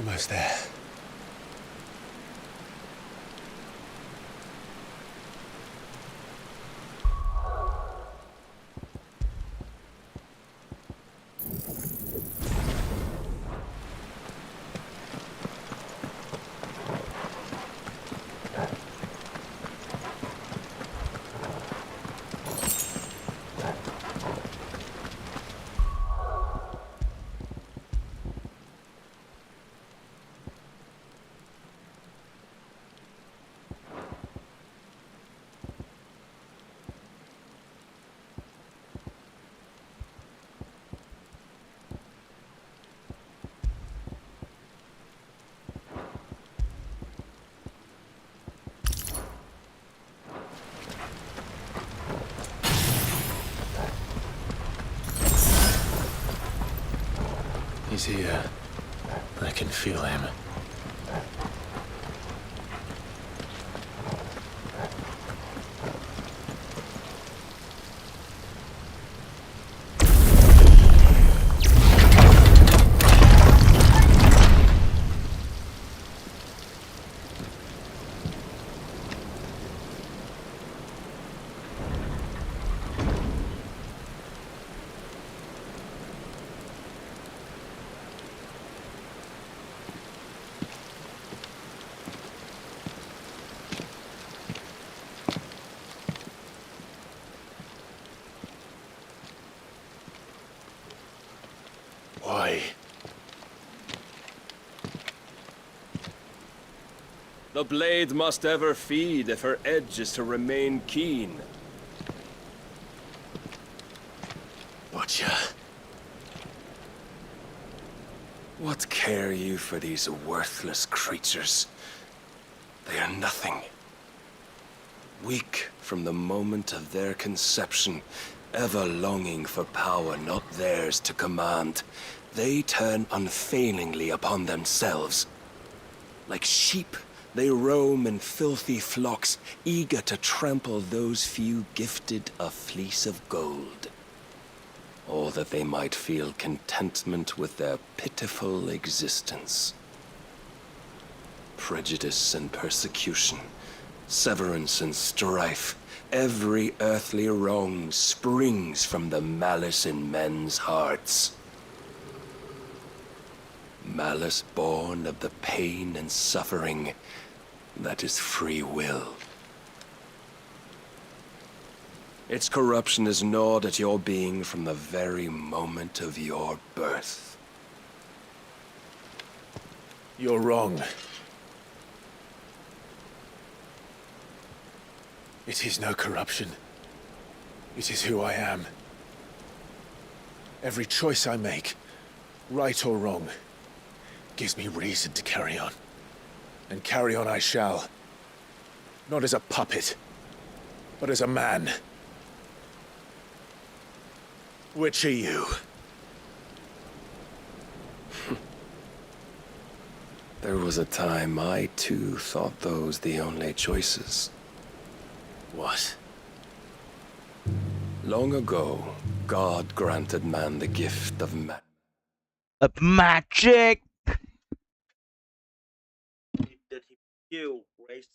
Almost there. He's here. I can feel him. Why? The blade must ever feed if her edge is to remain keen. Butcher. What care you for these worthless creatures? They are nothing. Weak from the moment of their conception, ever longing for power not theirs to command, they turn unfailingly upon themselves. Like sheep, they roam in filthy flocks, eager to trample those few gifted a fleece of gold. Or that they might feel contentment with their pitiful existence. Prejudice and persecution, severance and strife, every earthly wrong springs from the malice in men's hearts. Malice born of the pain and suffering that is free will. Its corruption is gnawed at your being from the very moment of your birth. You're wrong. It is no corruption. It is who I am. Every choice I make, right or wrong, gives me reason to carry on. And carry on I shall. Not as a puppet, but as a man. Which are you? There was a time I too thought those the only choices. What? Long ago, God granted man the gift of magic. Did he kill Grace?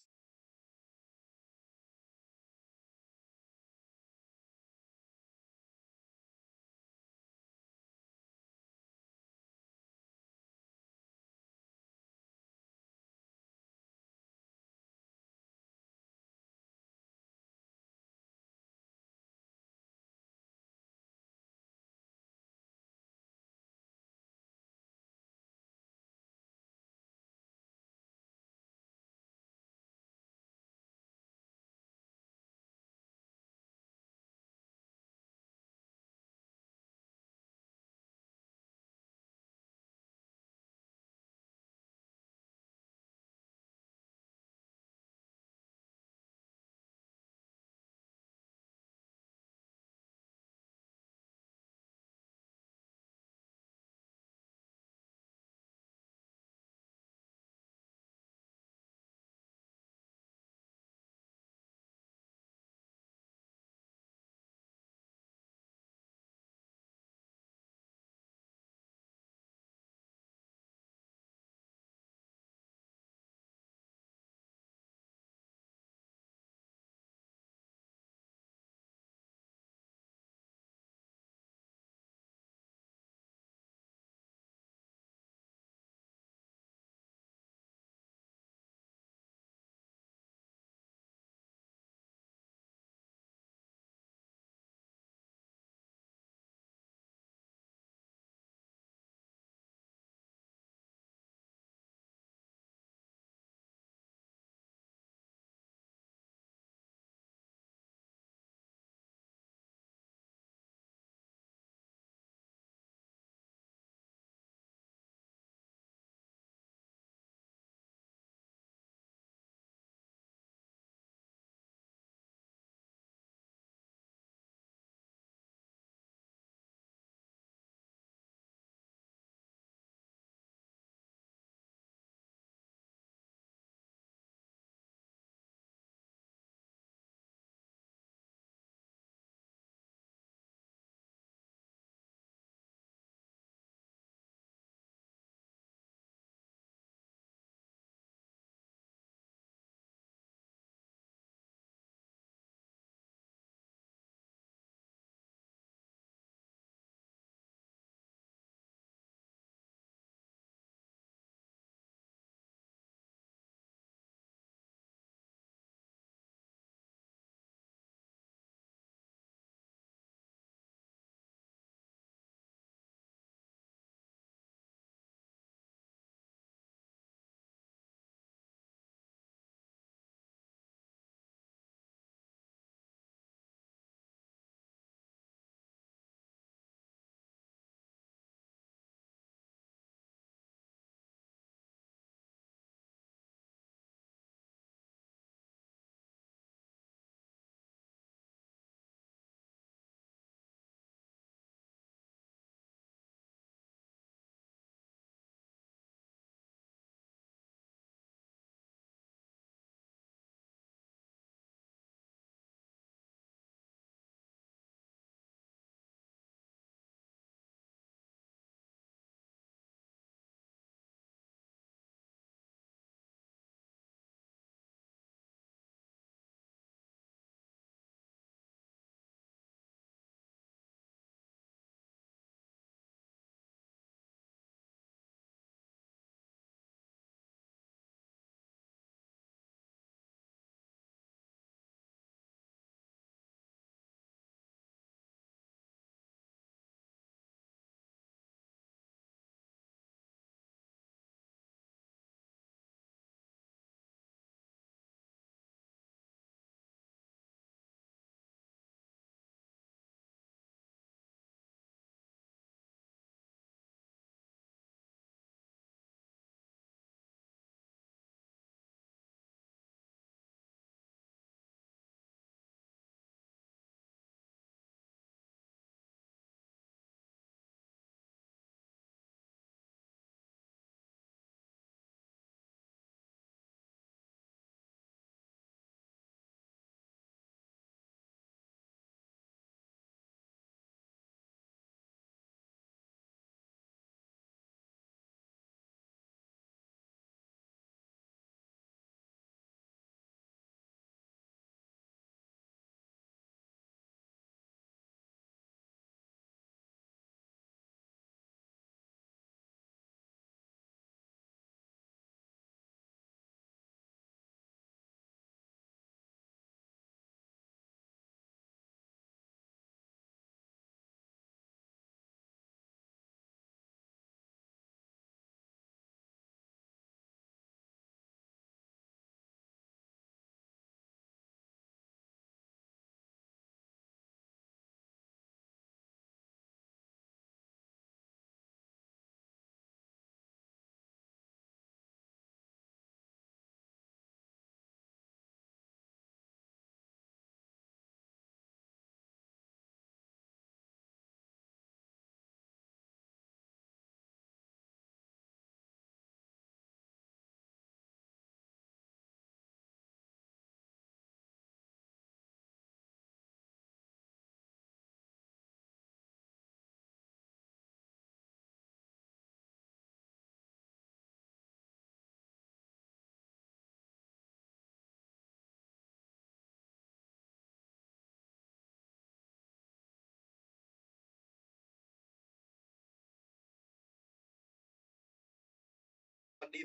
đi.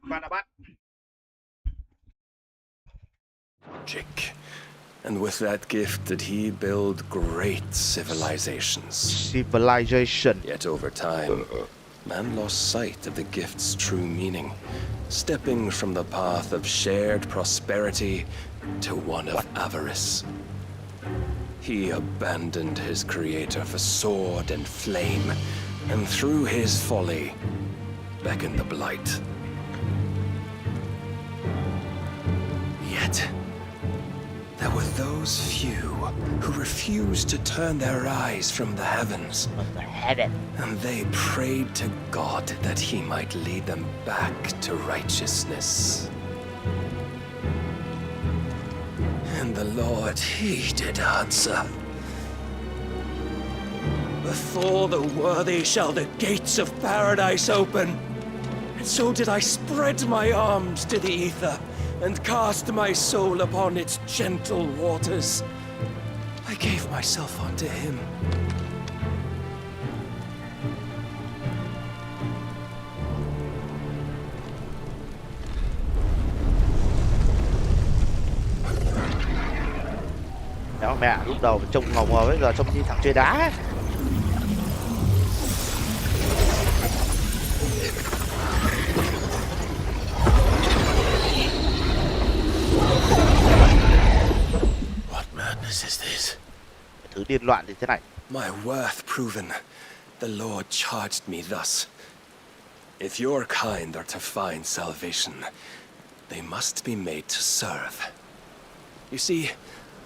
Và đã bắt. Magic. And with that gift did he build great civilizations. Civilization. Yet over time, man lost sight of the gift's true meaning, stepping from the path of shared prosperity to one of avarice. He abandoned his creator for sword and flame, and through his folly, beckoned the blight. Yet, there were those few who refused to turn their eyes from the heavens. And they prayed to God that he might lead them back to righteousness. And the Lord, he did answer. Before the worthy shall the gates of paradise open. And so did I spread my arms to the ether and cast my soul upon its gentle waters. I gave myself unto him. Đó mẹ, lúc đầu trông ngầu ngầu, bây giờ trông như thằng chơi đá ấy. Is this? Thứ điên loạn như thế này. My worth proven, the Lord charged me thus. If your kind are to find salvation, they must be made to serve. You see,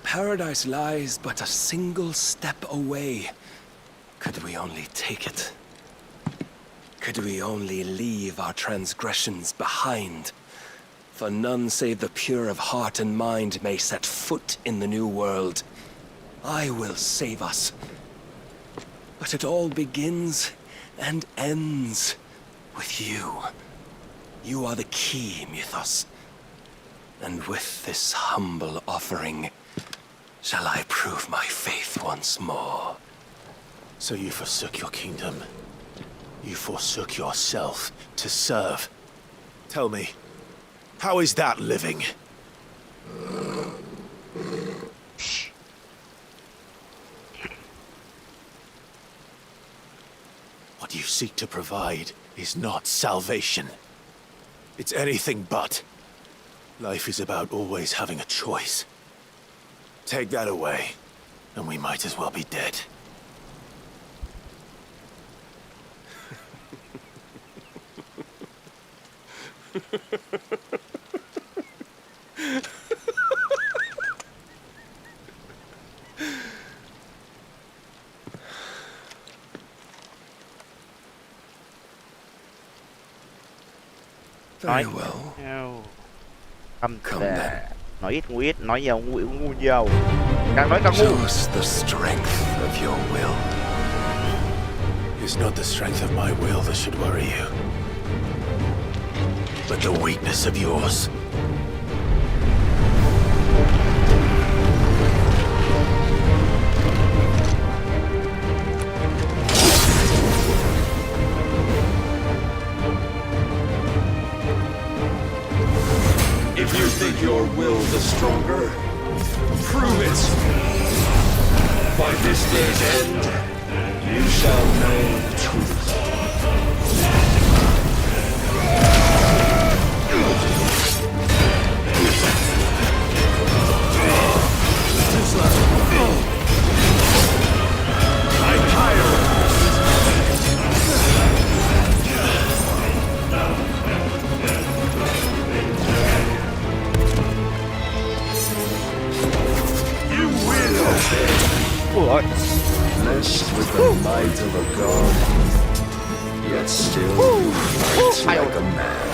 paradise lies but a single step away. Could we only take it? Could we only leave our transgressions behind? For none save the pure of heart and mind may set foot in the new world. I will save us. But it all begins and ends with you. You are the key, Mythos. And with this humble offering, shall I prove my faith once more. So you forsook your kingdom. You forsook yourself to serve. Tell me, how is that living? What you seek to provide is not salvation. It's anything but. Life is about always having a choice. Take that away, and we might as well be dead. Very well. Come then. Nói ít ngu ít, nói nhiều ngu nhiều. Càng nói càng ngu. Show us the strength of your will. It's not the strength of my will that should worry you, but the weakness of yours. If you think your will the stronger, prove it. By this day's end, you shall know the truth. I'm tired. Blessed with the might of a god, yet still you fight like a man.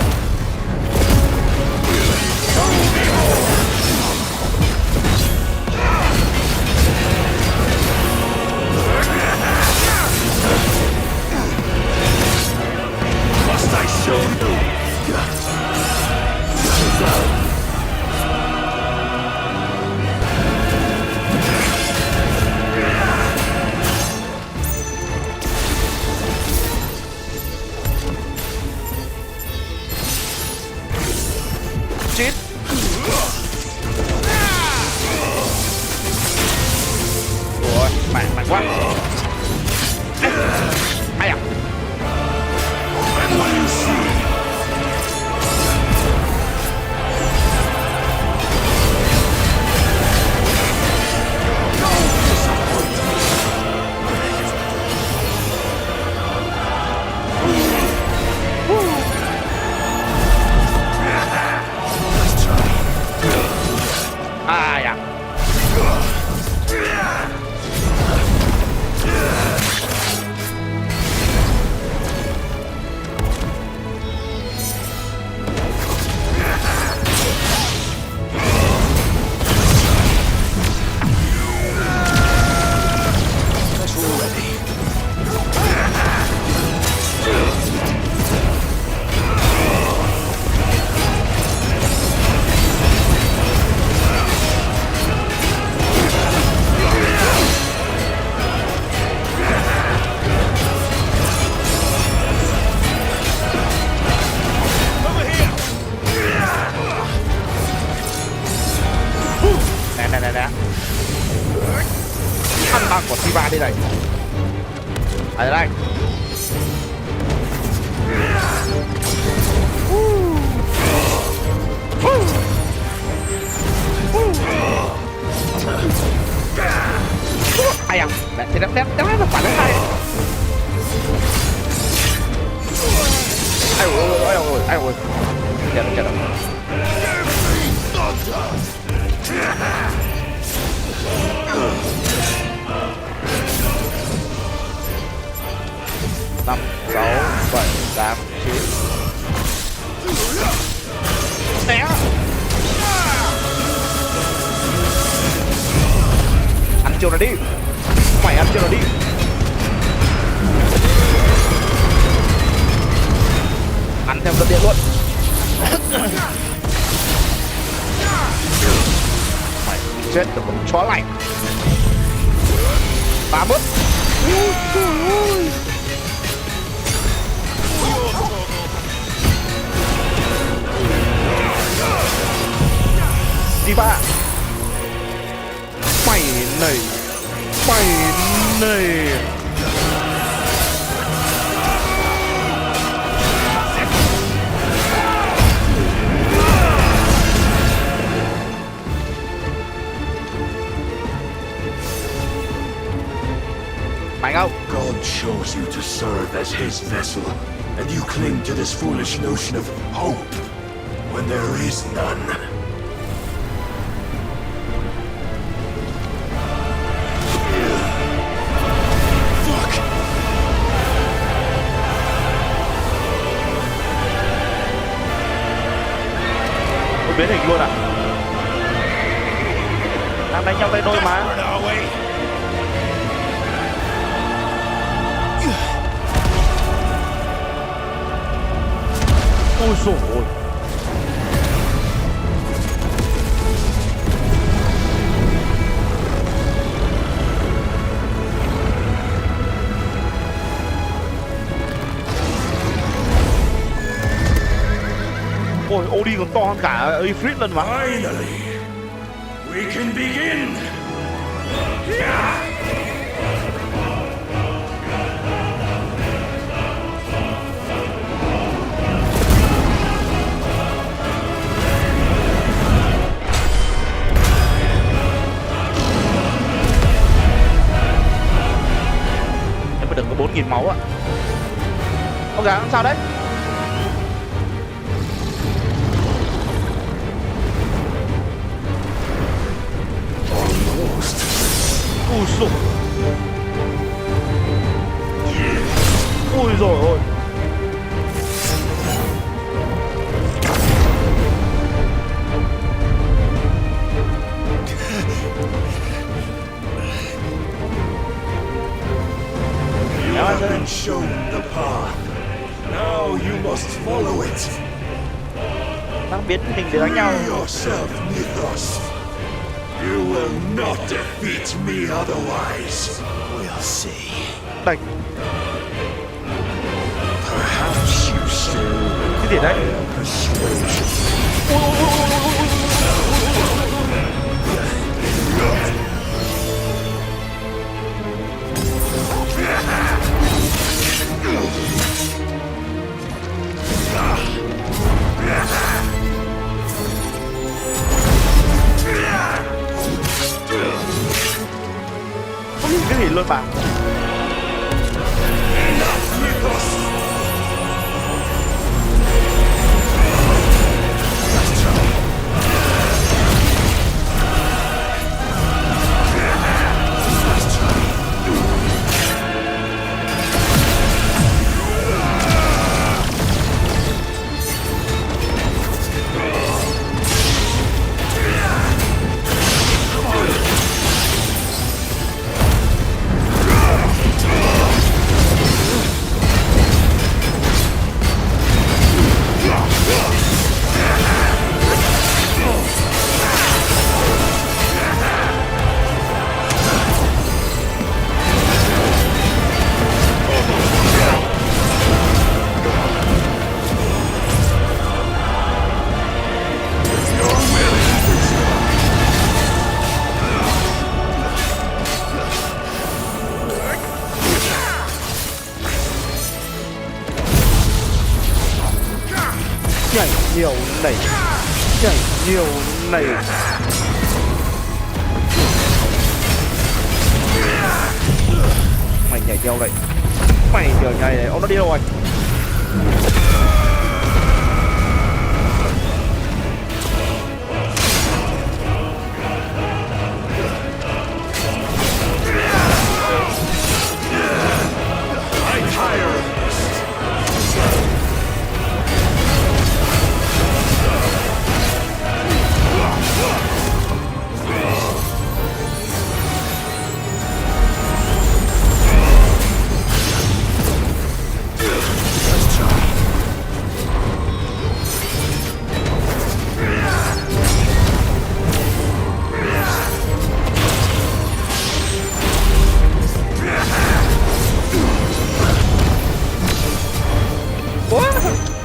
Must I show you? Ai à. Nè ăn băng của Tiba đi này. Ở đây. Ai à, mẹ thì đép nó phản ứng hay. Ai ôi. Chết rồi. 5, 6, 7, 8, 9. Né. Ăn chiều nó đi. Mày ăn chiều nó đi. Ăn theo cơn điện luôn. Mày chết được con chó lạnh. 3 bước. Đi ba. Mày này. Mạnh không? God chose you to serve as his vessel, and you cling to this foolish notion of hope when there is none. Biến hình luôn à? Đang đánh nhau tay đôi mà. Ôi dồi ôi. Ôi, Odin còn to hơn cả Ifrit lần mà. Finally, we can begin. Em mà đừng có 4.000 máu ạ. Ông gà làm sao đấy? Ui dồi. Ui dồi ôi. You have been shown the path. Now you must follow it. Đang biến hình để đánh nhau. Free yourself, Mythos. You will not defeat me otherwise. We'll see. Đánh. Perhaps you still cái gì đấy? persuasion. Cái gì luôn bà? nhiều này, nhảy nhiều này. Mày nhảy theo đây, mày giờ nhảy này, ông nó đi đâu rồi?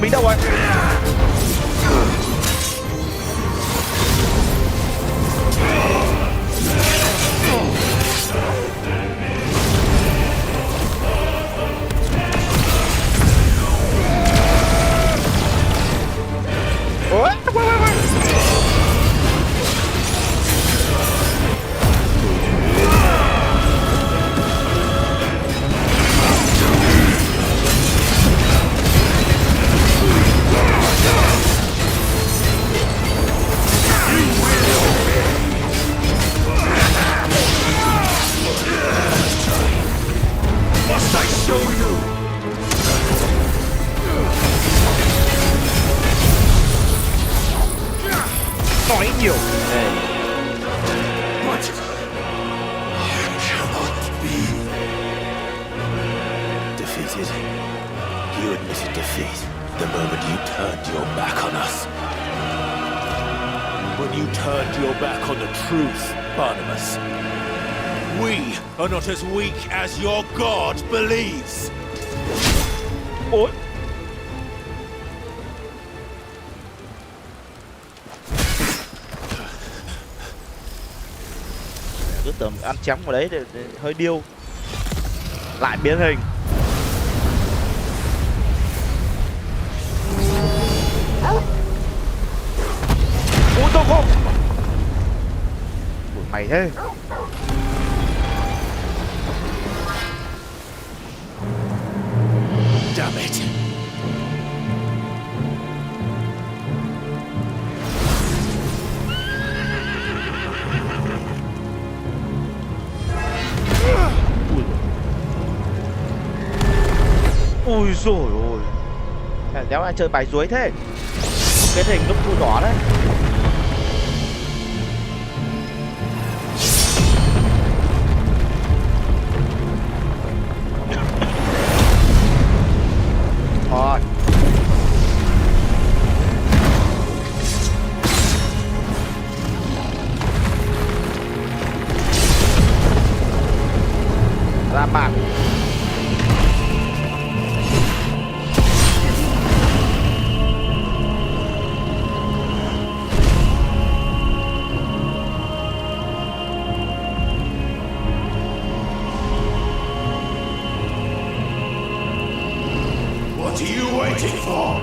Mình đâu rồi? Nói nhiều này. What? It cannot be. Defeated? You admitted defeat the moment you turned your back on us. When you turned your back on the truth, Barnabas. We are not as weak as your God believes. Ôi. Cứ tưởng ăn chém vào đấy để hơi điêu. Lại biến hình. Ui tôi không. Ủa, mày thế. Damn it. Ui dồi ôi. Đéo ai chơi bài dưới thế. Cái hình lúc thu đỏ đấy. Rồi. Ra mặt. What are you waiting for?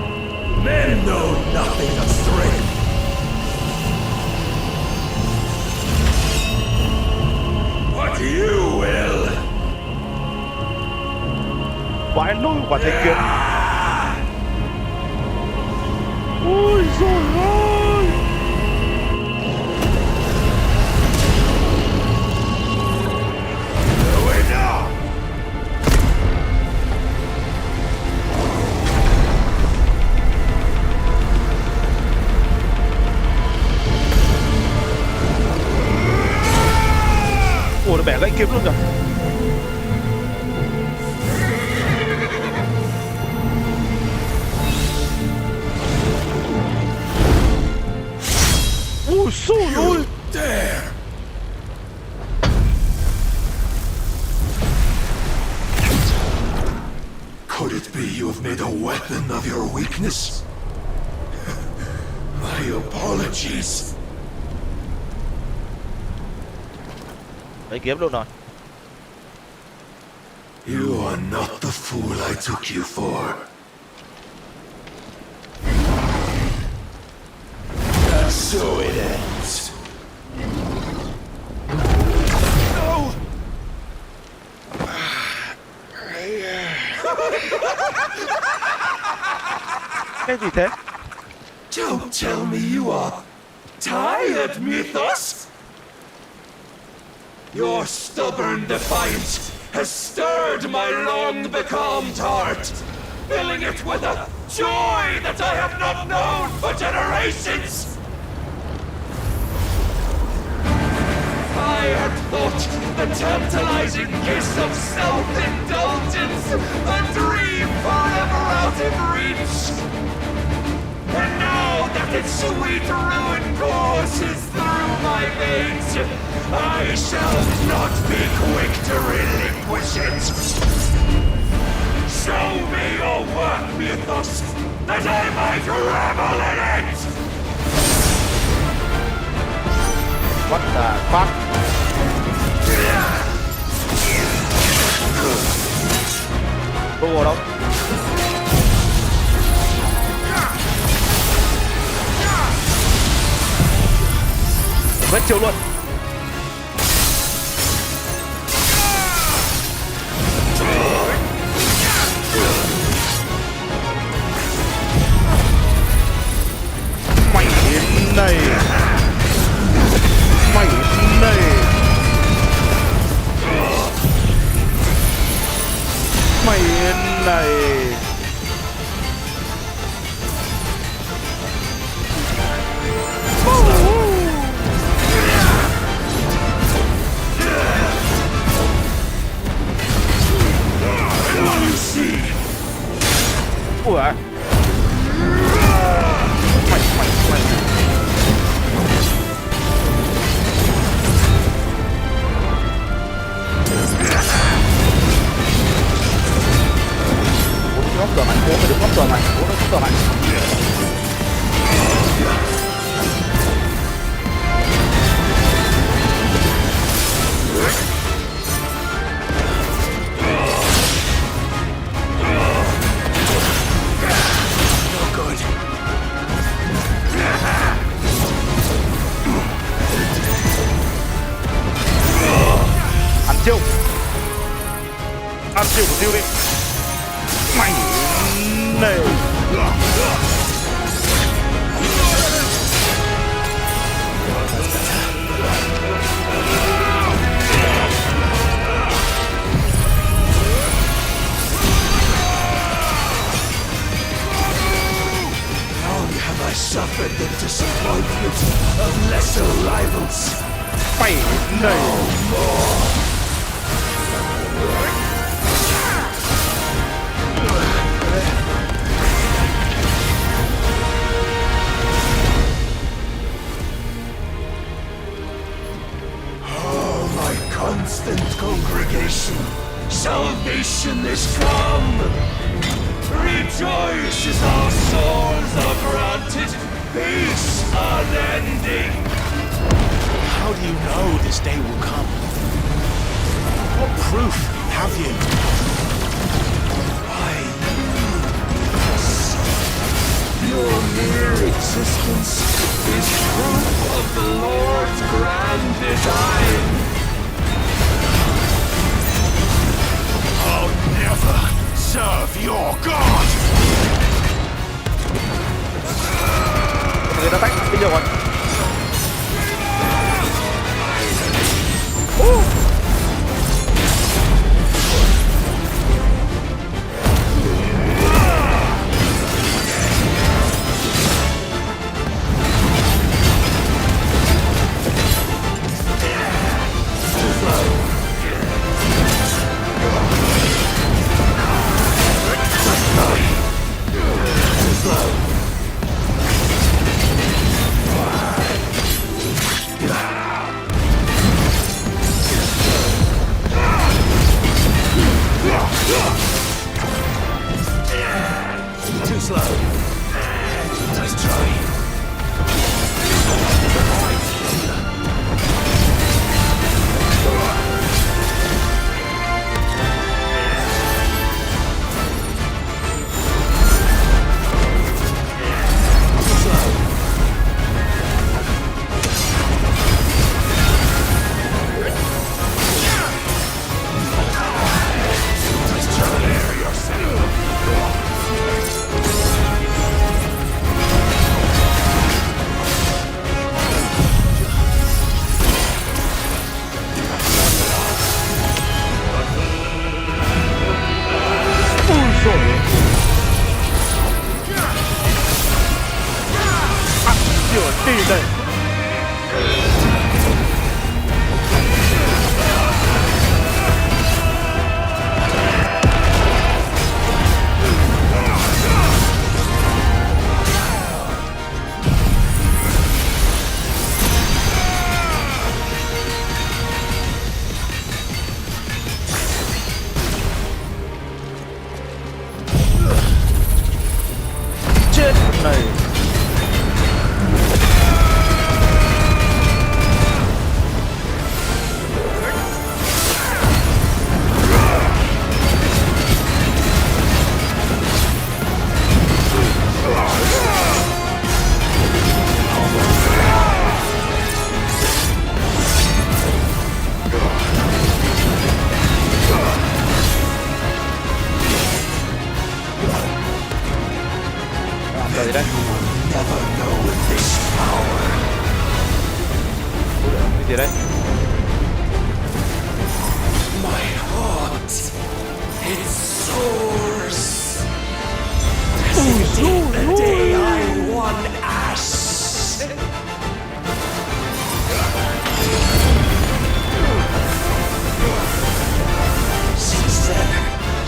Men know nothing of strength. But you will. Vãi lôi quả thanh kiếm. Ôi dồi ôi. Ủa nó bẻ gãy kiếm luôn rồi. Ôi xôi ôi. There. Could it be you have made a weapon of your weakness? My apologies. Lấy kiếm luôn rồi. You are not the fool I took you for. So it ends. No! Cái gì thế? Don't tell me you are tired, Mythos! Your stubborn defiance has stirred my long-becalmed heart, filling it with a joy that I have not known for generations! I had thought the tantalizing kiss of self-indulgence a dream forever out of reach. And now that its sweet ruin courses through my veins, I shall not be quick to relinquish it. Show me your work, Mythos, that I might revel in it! What the fuck? Tôi vào đâu? Vết chiều luôn. Mày đến đây. Mày đến đây. Mày đến đây. Ủa? Mày. Góc tờ mạnh, cố phải đứng góc tờ mạnh, cố nó góc tờ mạnh. Ăn chiêu của tiêu đi. Mày này. Long have I suffered the disappointment of lesser rivals. Mày này. No more. Constant congregation, salvation is come. Rejoice as our souls are granted peace unending. How do you know this day will come? What proof have you? Why, your mere existence is proof of the Lord's grand design. I'll never serve your God! Người ta tách bây giờ rồi.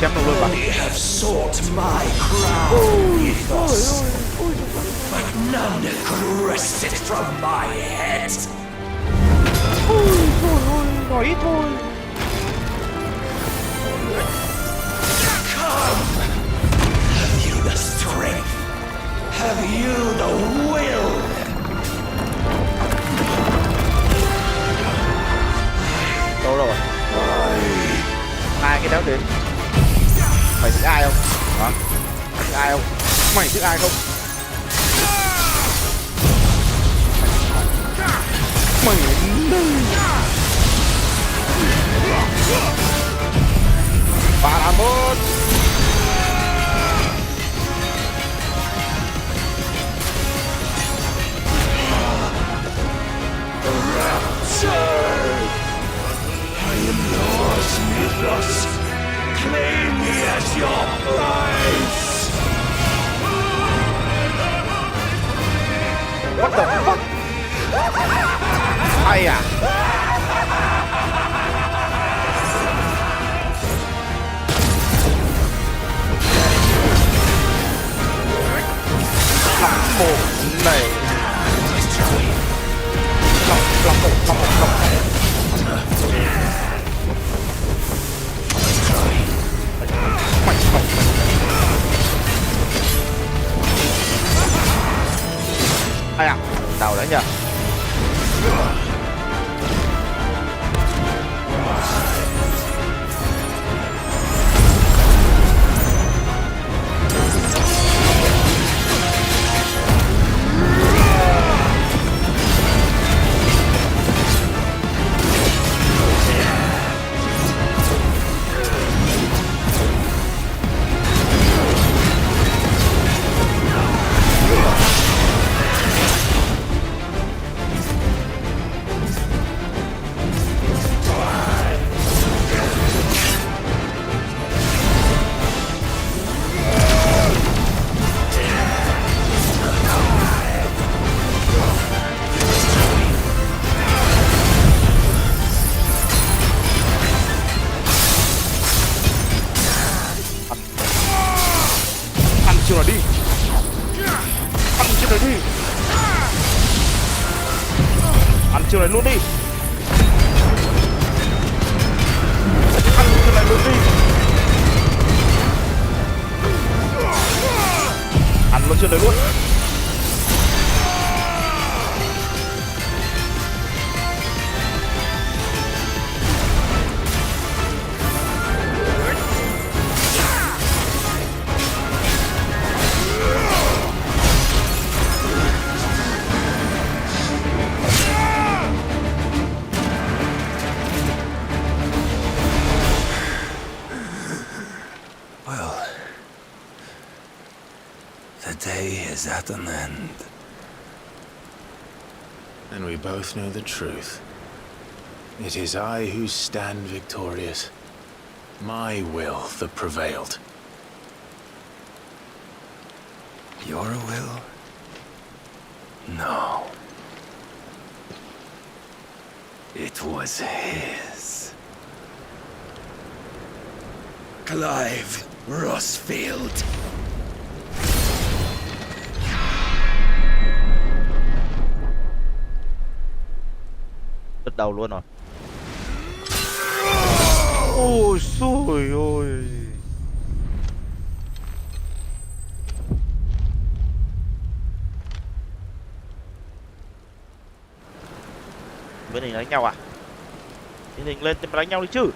chém nó luôn vào. Many have sought my crown, Ethos, but none could wrest it from my head. Nói ít thôi. Come! Have you the strength? Have you the will? Đâu rồi? Ai cái đó đi. Mày thích ai không? Hả? Mày thích ai không? Mày thích ai không? Mày ba là một. I am yours, Mythos. Claim me as your prize. What the fuck? Ai à? Một này. Ai à? Đau đấy nhờ. Chưa đi. Ăn chưa này đi. Ăn chưa này luôn đi. Ăn chưa này luôn đi. Ăn luôn chưa này luôn. The day is at an end. And we both know the truth. It is I who stand victorious. My will that prevailed. Your will? No. It was his. Clive Rossfield. Đứt đầu luôn rồi. Ôi xôi ôi. Bên này đánh nhau à? Bên này lên thì đánh nhau đi chứ.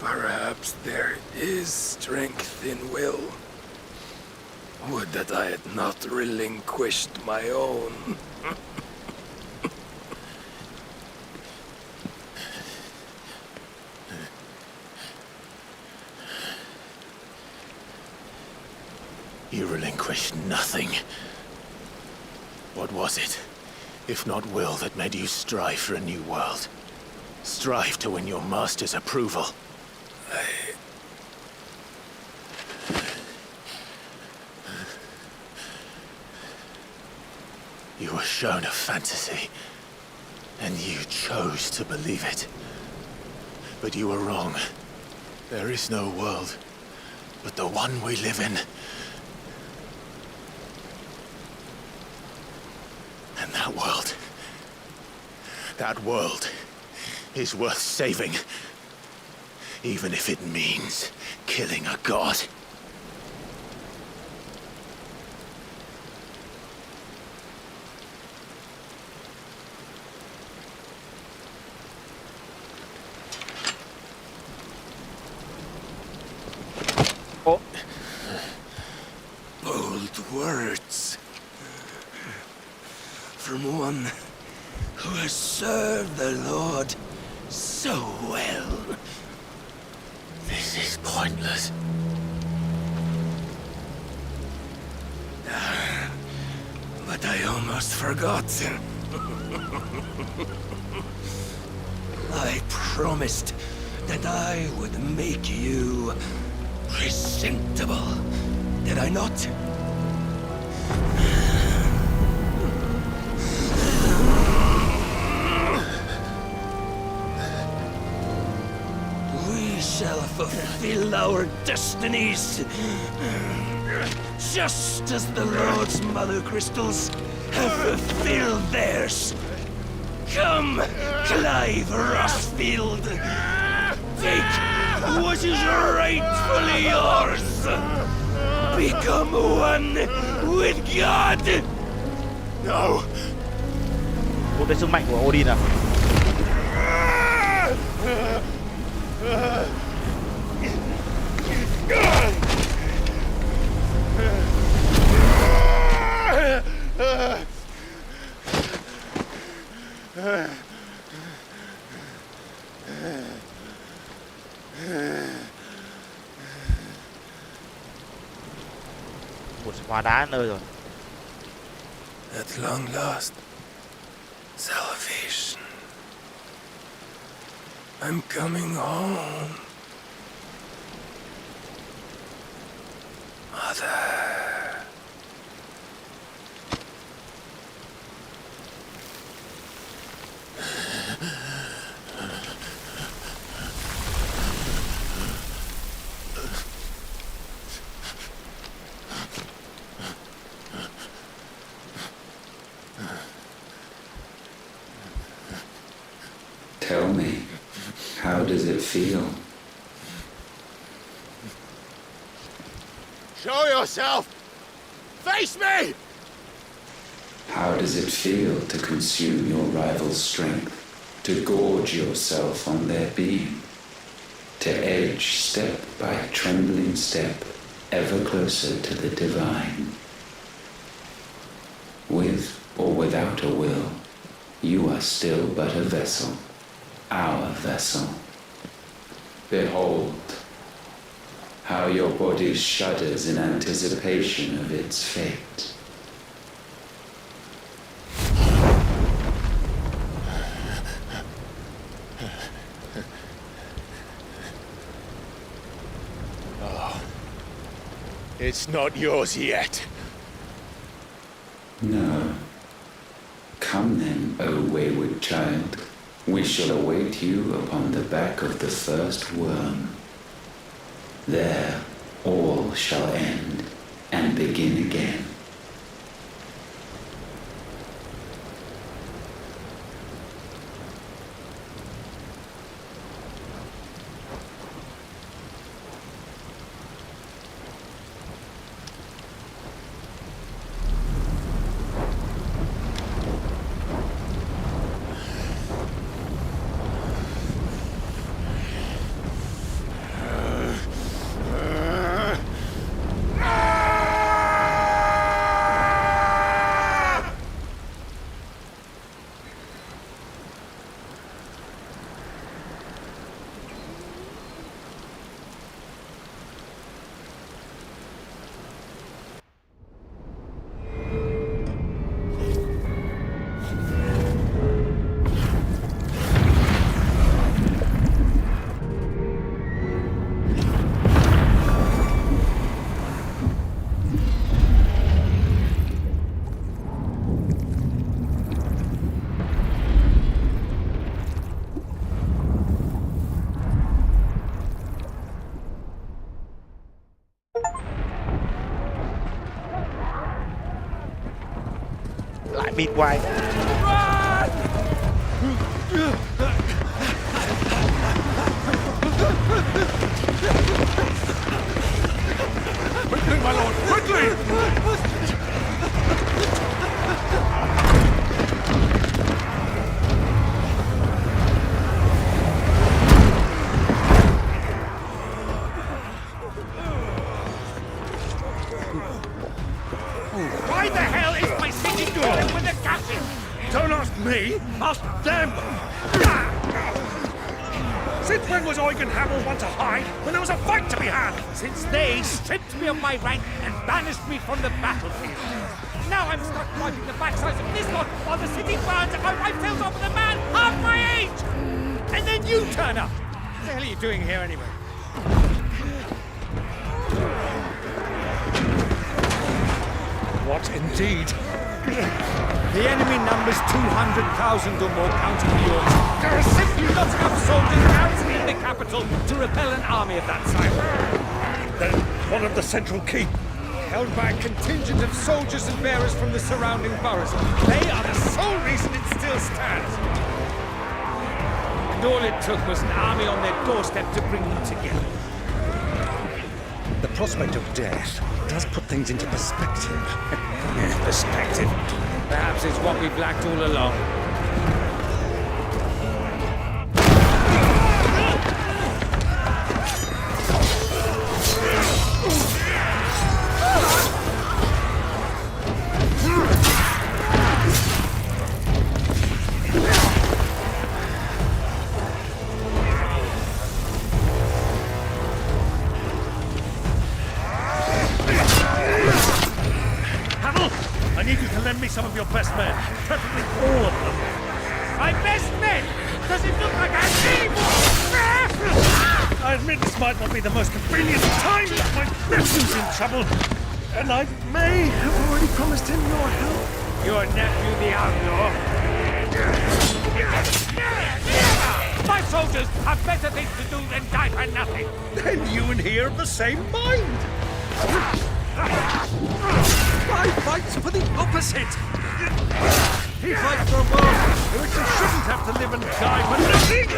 Perhaps there is strength in will. Would that I had not relinquished my own. You relinquished nothing. What was it, if not will, that made you strive for a new world? Strive to win your master's approval? You were shown a fantasy, and you chose to believe it. But you were wrong. There is no world but the one we live in. And that world is worth saving, even if it means killing a god. Oh. Bold words. From one who has served the Lord so well. This is pointless. But I almost forgot. I promised that I would make you presentable. Did I not? We shall fulfill our destinies, just as the Lord's Mother Crystals have fulfilled theirs. Come, Clive Rossfield. Take what is rightfully yours. Become one with God. No. Một cái sức mạnh của Odin à? Một hóa đá nơi rồi. At long last, salvation. I'm coming home. Mother. Tell me, how does it feel? Show yourself! Face me! How does it feel to consume your rival's strength, to gorge yourself on their being, to edge step by trembling step ever closer to the divine? With or without a will, you are still but a vessel, our vessel. Behold, how your body shudders in anticipation of its fate. Oh, it's not yours yet. No. Come then, O wayward child. We shall await you upon the back of the first worm. There all shall end and begin again. บิดไว Quickly, my lord! Quickly! Why the hell is my city doing with the captain? Don't ask me! Ask them! Since when was Eugen Hamel one to hide when there was a fight to be had? Since they stripped me of my rank and banished me from the battlefield. Now I'm stuck wiping the backsides of this lot while the city burns and my wife tells off with a man half my age! And then you turn up! What the hell are you doing here anyway? What indeed? The enemy numbers 200,000 or more counting the yours. There are simply not enough soldiers garrisoning the capital to repel an army of that size. Then one of the central keep, Held by a contingent of soldiers and bearers from the surrounding boroughs. They are the sole reason it still stands. And all it took was an army on their doorstep to bring them together. the prospect of death does put things into perspective. Perspective? Perhaps it's what we've lacked all along. Lend me some of your best men, preferably all of them. My best men? Does it look like I need more? I admit this might not be the most convenient time, but my nephew's in trouble, and I may have already promised him your help. Your nephew, the outlaw? My soldiers have better things to do than die for nothing. Then you and he are of the same mind. I fights for the opposite! He fights for a world in which he shouldn't have to live and die for nothing!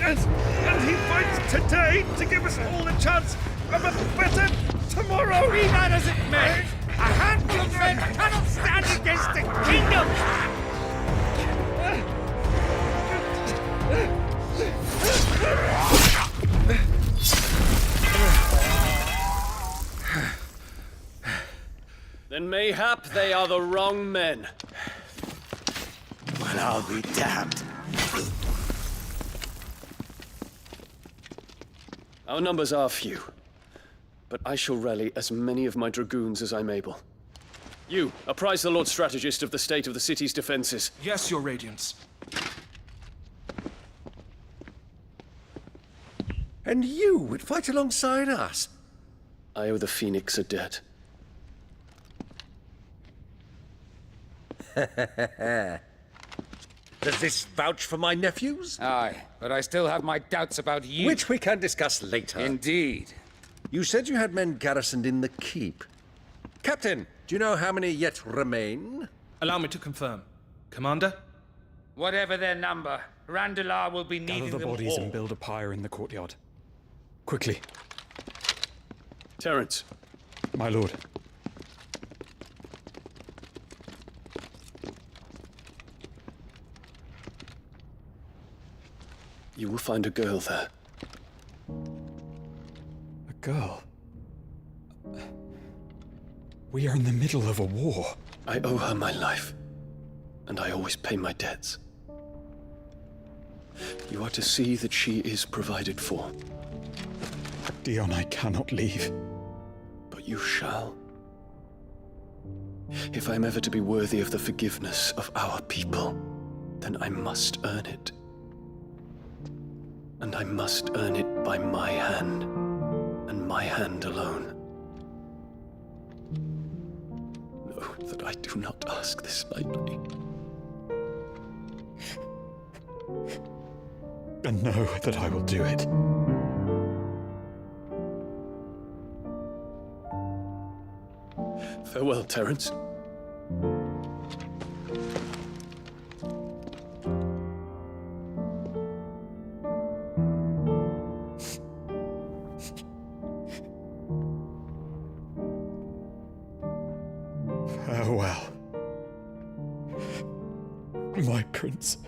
And he fights today to give us all a chance of a better tomorrow! Be that as it may, a handful of men cannot stand against the kingdom! Then mayhap they are the wrong men. Well, I'll be damned. Our numbers are few, but I shall rally as many of my dragoons as I'm able. You, apprise the Lord Strategist of the state of the city's defenses. Yes, Your Radiance. And you would fight alongside us? I owe the Phoenix a debt. Does this vouch for my nephews? Aye, but I still have my doubts about you. Which we can discuss later. Indeed. You said you had men garrisoned in the keep. Captain, do you know how many yet remain? Allow me to confirm. Commander? Whatever their number, Randalar will be needing Gather the them bodies all. and build a pyre in the courtyard. Quickly. Terence. My lord. You will find a girl there. A girl? We are in the middle of a war. I owe her my life, and I always pay my debts. You are to see that she is provided for. Dion, I cannot leave. But you shall. If I'm ever to be worthy of the forgiveness of our people, then I must earn it. And I must earn it by my hand, and my hand alone. Know that I do not ask this lightly. And know that I will do it. Farewell, Terence. Farewell, my prince.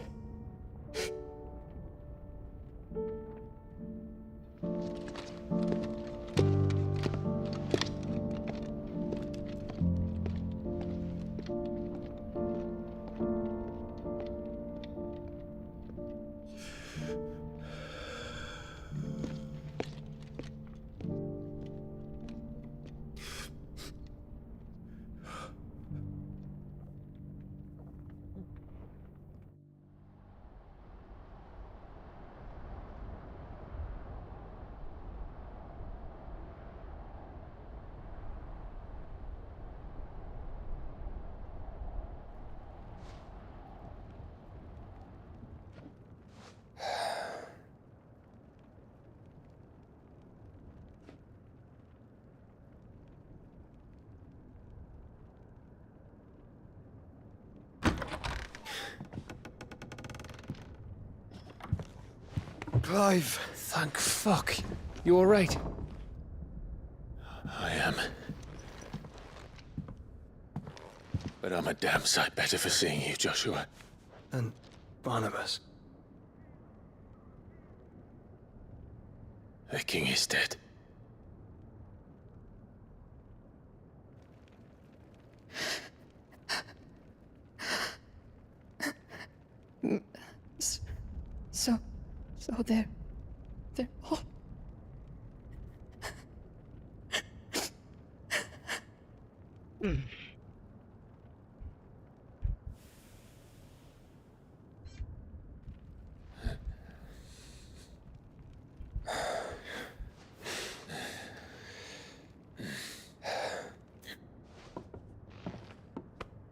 Clive! Thank fuck. You alright? I am. But I'm a damn sight better for seeing you, Joshua. And Barnabas. The king is dead. So they're all...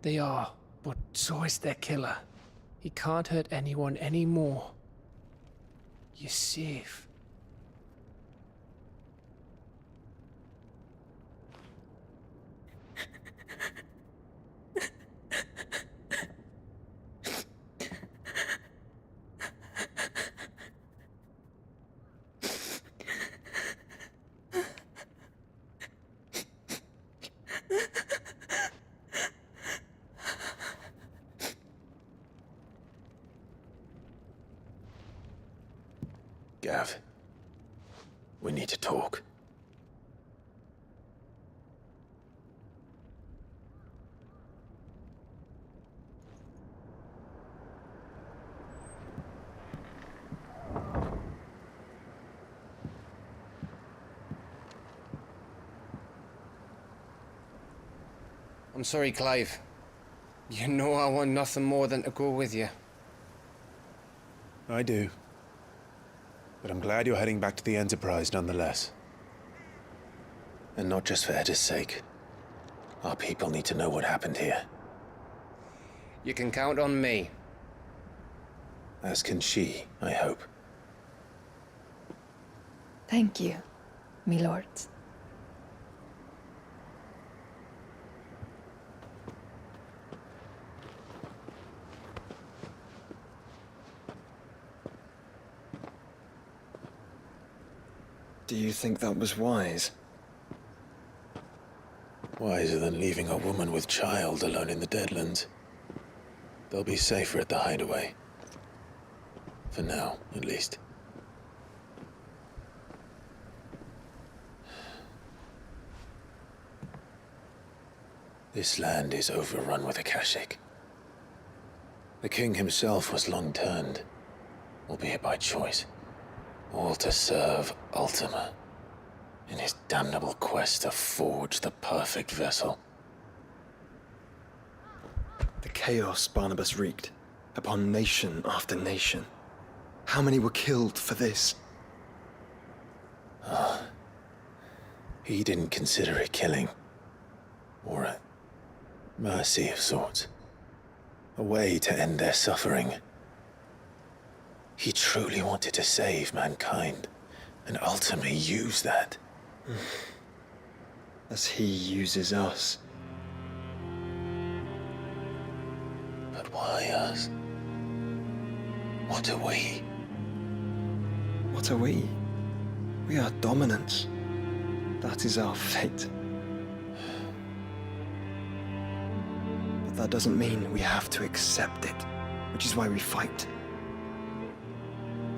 They are, but so is their killer. He can't hurt anyone anymore. You're safe. Gav, we need to talk. I'm sorry, Clive. You know I want nothing more than to go with you. I do. But I'm glad you're heading back to the Enterprise nonetheless. And not just for Edda's sake. Our people need to know what happened here. You can count on me. As can she, I hope. Thank you, me lords. Do you think that was wise? Wiser than leaving a woman with child alone in the Deadlands. They'll be safer at the hideaway. For now, at least. This land is overrun with Akashic. The king himself was long turned, albeit by choice. All to serve Ultima, in his damnable quest to forge the perfect vessel. The chaos Barnabas wreaked upon nation after nation. How many were killed for this? He didn't consider it killing. Or a mercy of sorts. A way to end their suffering. He truly wanted to save mankind, and ultimately use that. As he uses us. But why us? What are we? What are we? We are dominance. That is our fate. that doesn't mean we have to accept it, which is why we fight.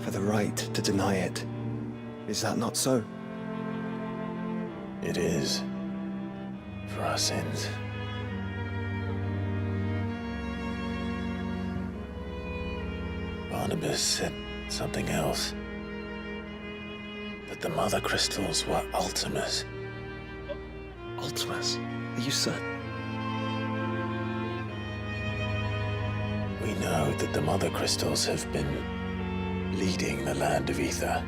For the right to deny it. Is that not so? It is. For our sins. Barnabas said something else. That the mother crystals were Ultimas. Ultimas? Are you certain? We know that the mother crystals have been leading the land of Ether.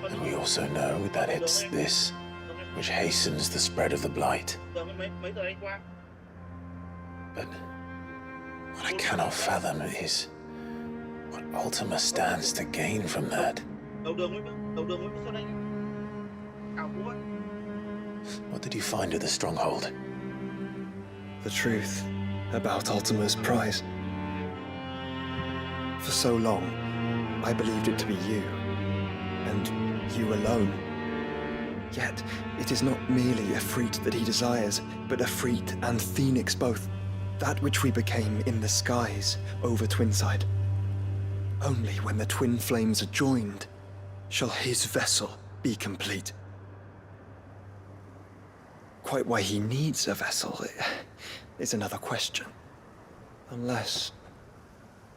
And we also know that it's this which hastens the spread of the blight. But what I cannot fathom is what Ultima stands to gain from that. What did you find at the stronghold? The truth about Ultima's prize. For so long, I believed it to be you, and you alone. Yet, it is not merely a freat that he desires, but a freat and phoenix both. That which we became in the skies over Twinside. Only when the twin flames are joined shall his vessel be complete. Quite why he needs a vessel is another question. Unless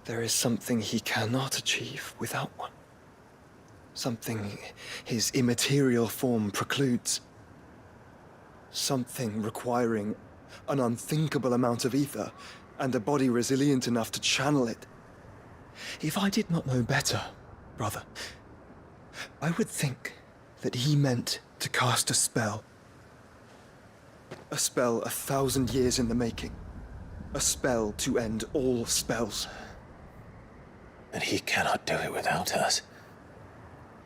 there is something he cannot achieve without one. Something his immaterial form precludes. Something requiring an unthinkable amount of ether and a body resilient enough to channel it. If I did not know better, brother, I would think that he meant to cast a spell. A spell 1,000 years in the making. A spell to end all spells. And he cannot do it without us.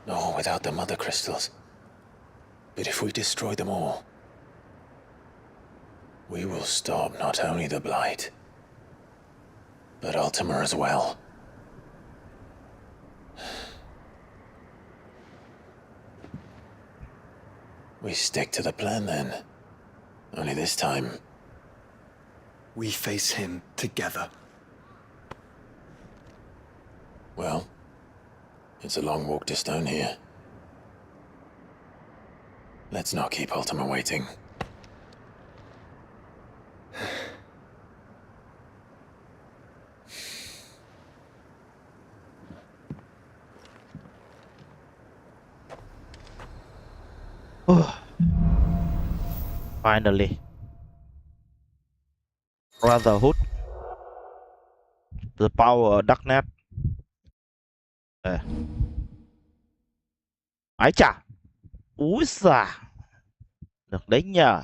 Nor without the mother crystals. But if we destroy them all, we will stop not only the blight, but Ultima as well. We stick to the plan then. Only this time, we face him together. Well, it's a long walk to Stone here. Let's not keep Ultima waiting. Finally. Brotherhood. The power of darkness. Ái chà. Úi xà. Được đấy nhờ.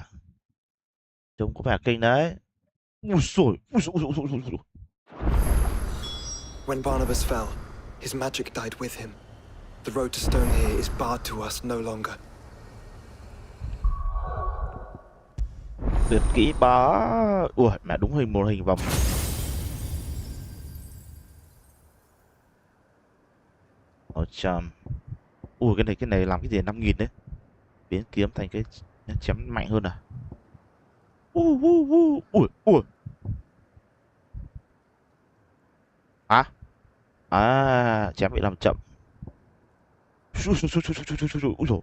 Trông có vẻ kinh đấy. Ui xồi. When Barnabas fell, his magic died with him. The road to Stone here is barred to us no longer. Tuyệt kỹ bá. Ui mẹ đúng một hình vòng. Chàm. Ui cái này làm cái gì 5.000 đấy. Biến kiếm thành cái chém mạnh hơn à. Ui. À. À, chém bị làm chậm. Ui dồi.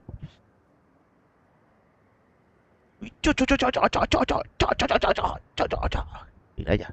Cho. Gì đấy nhỉ?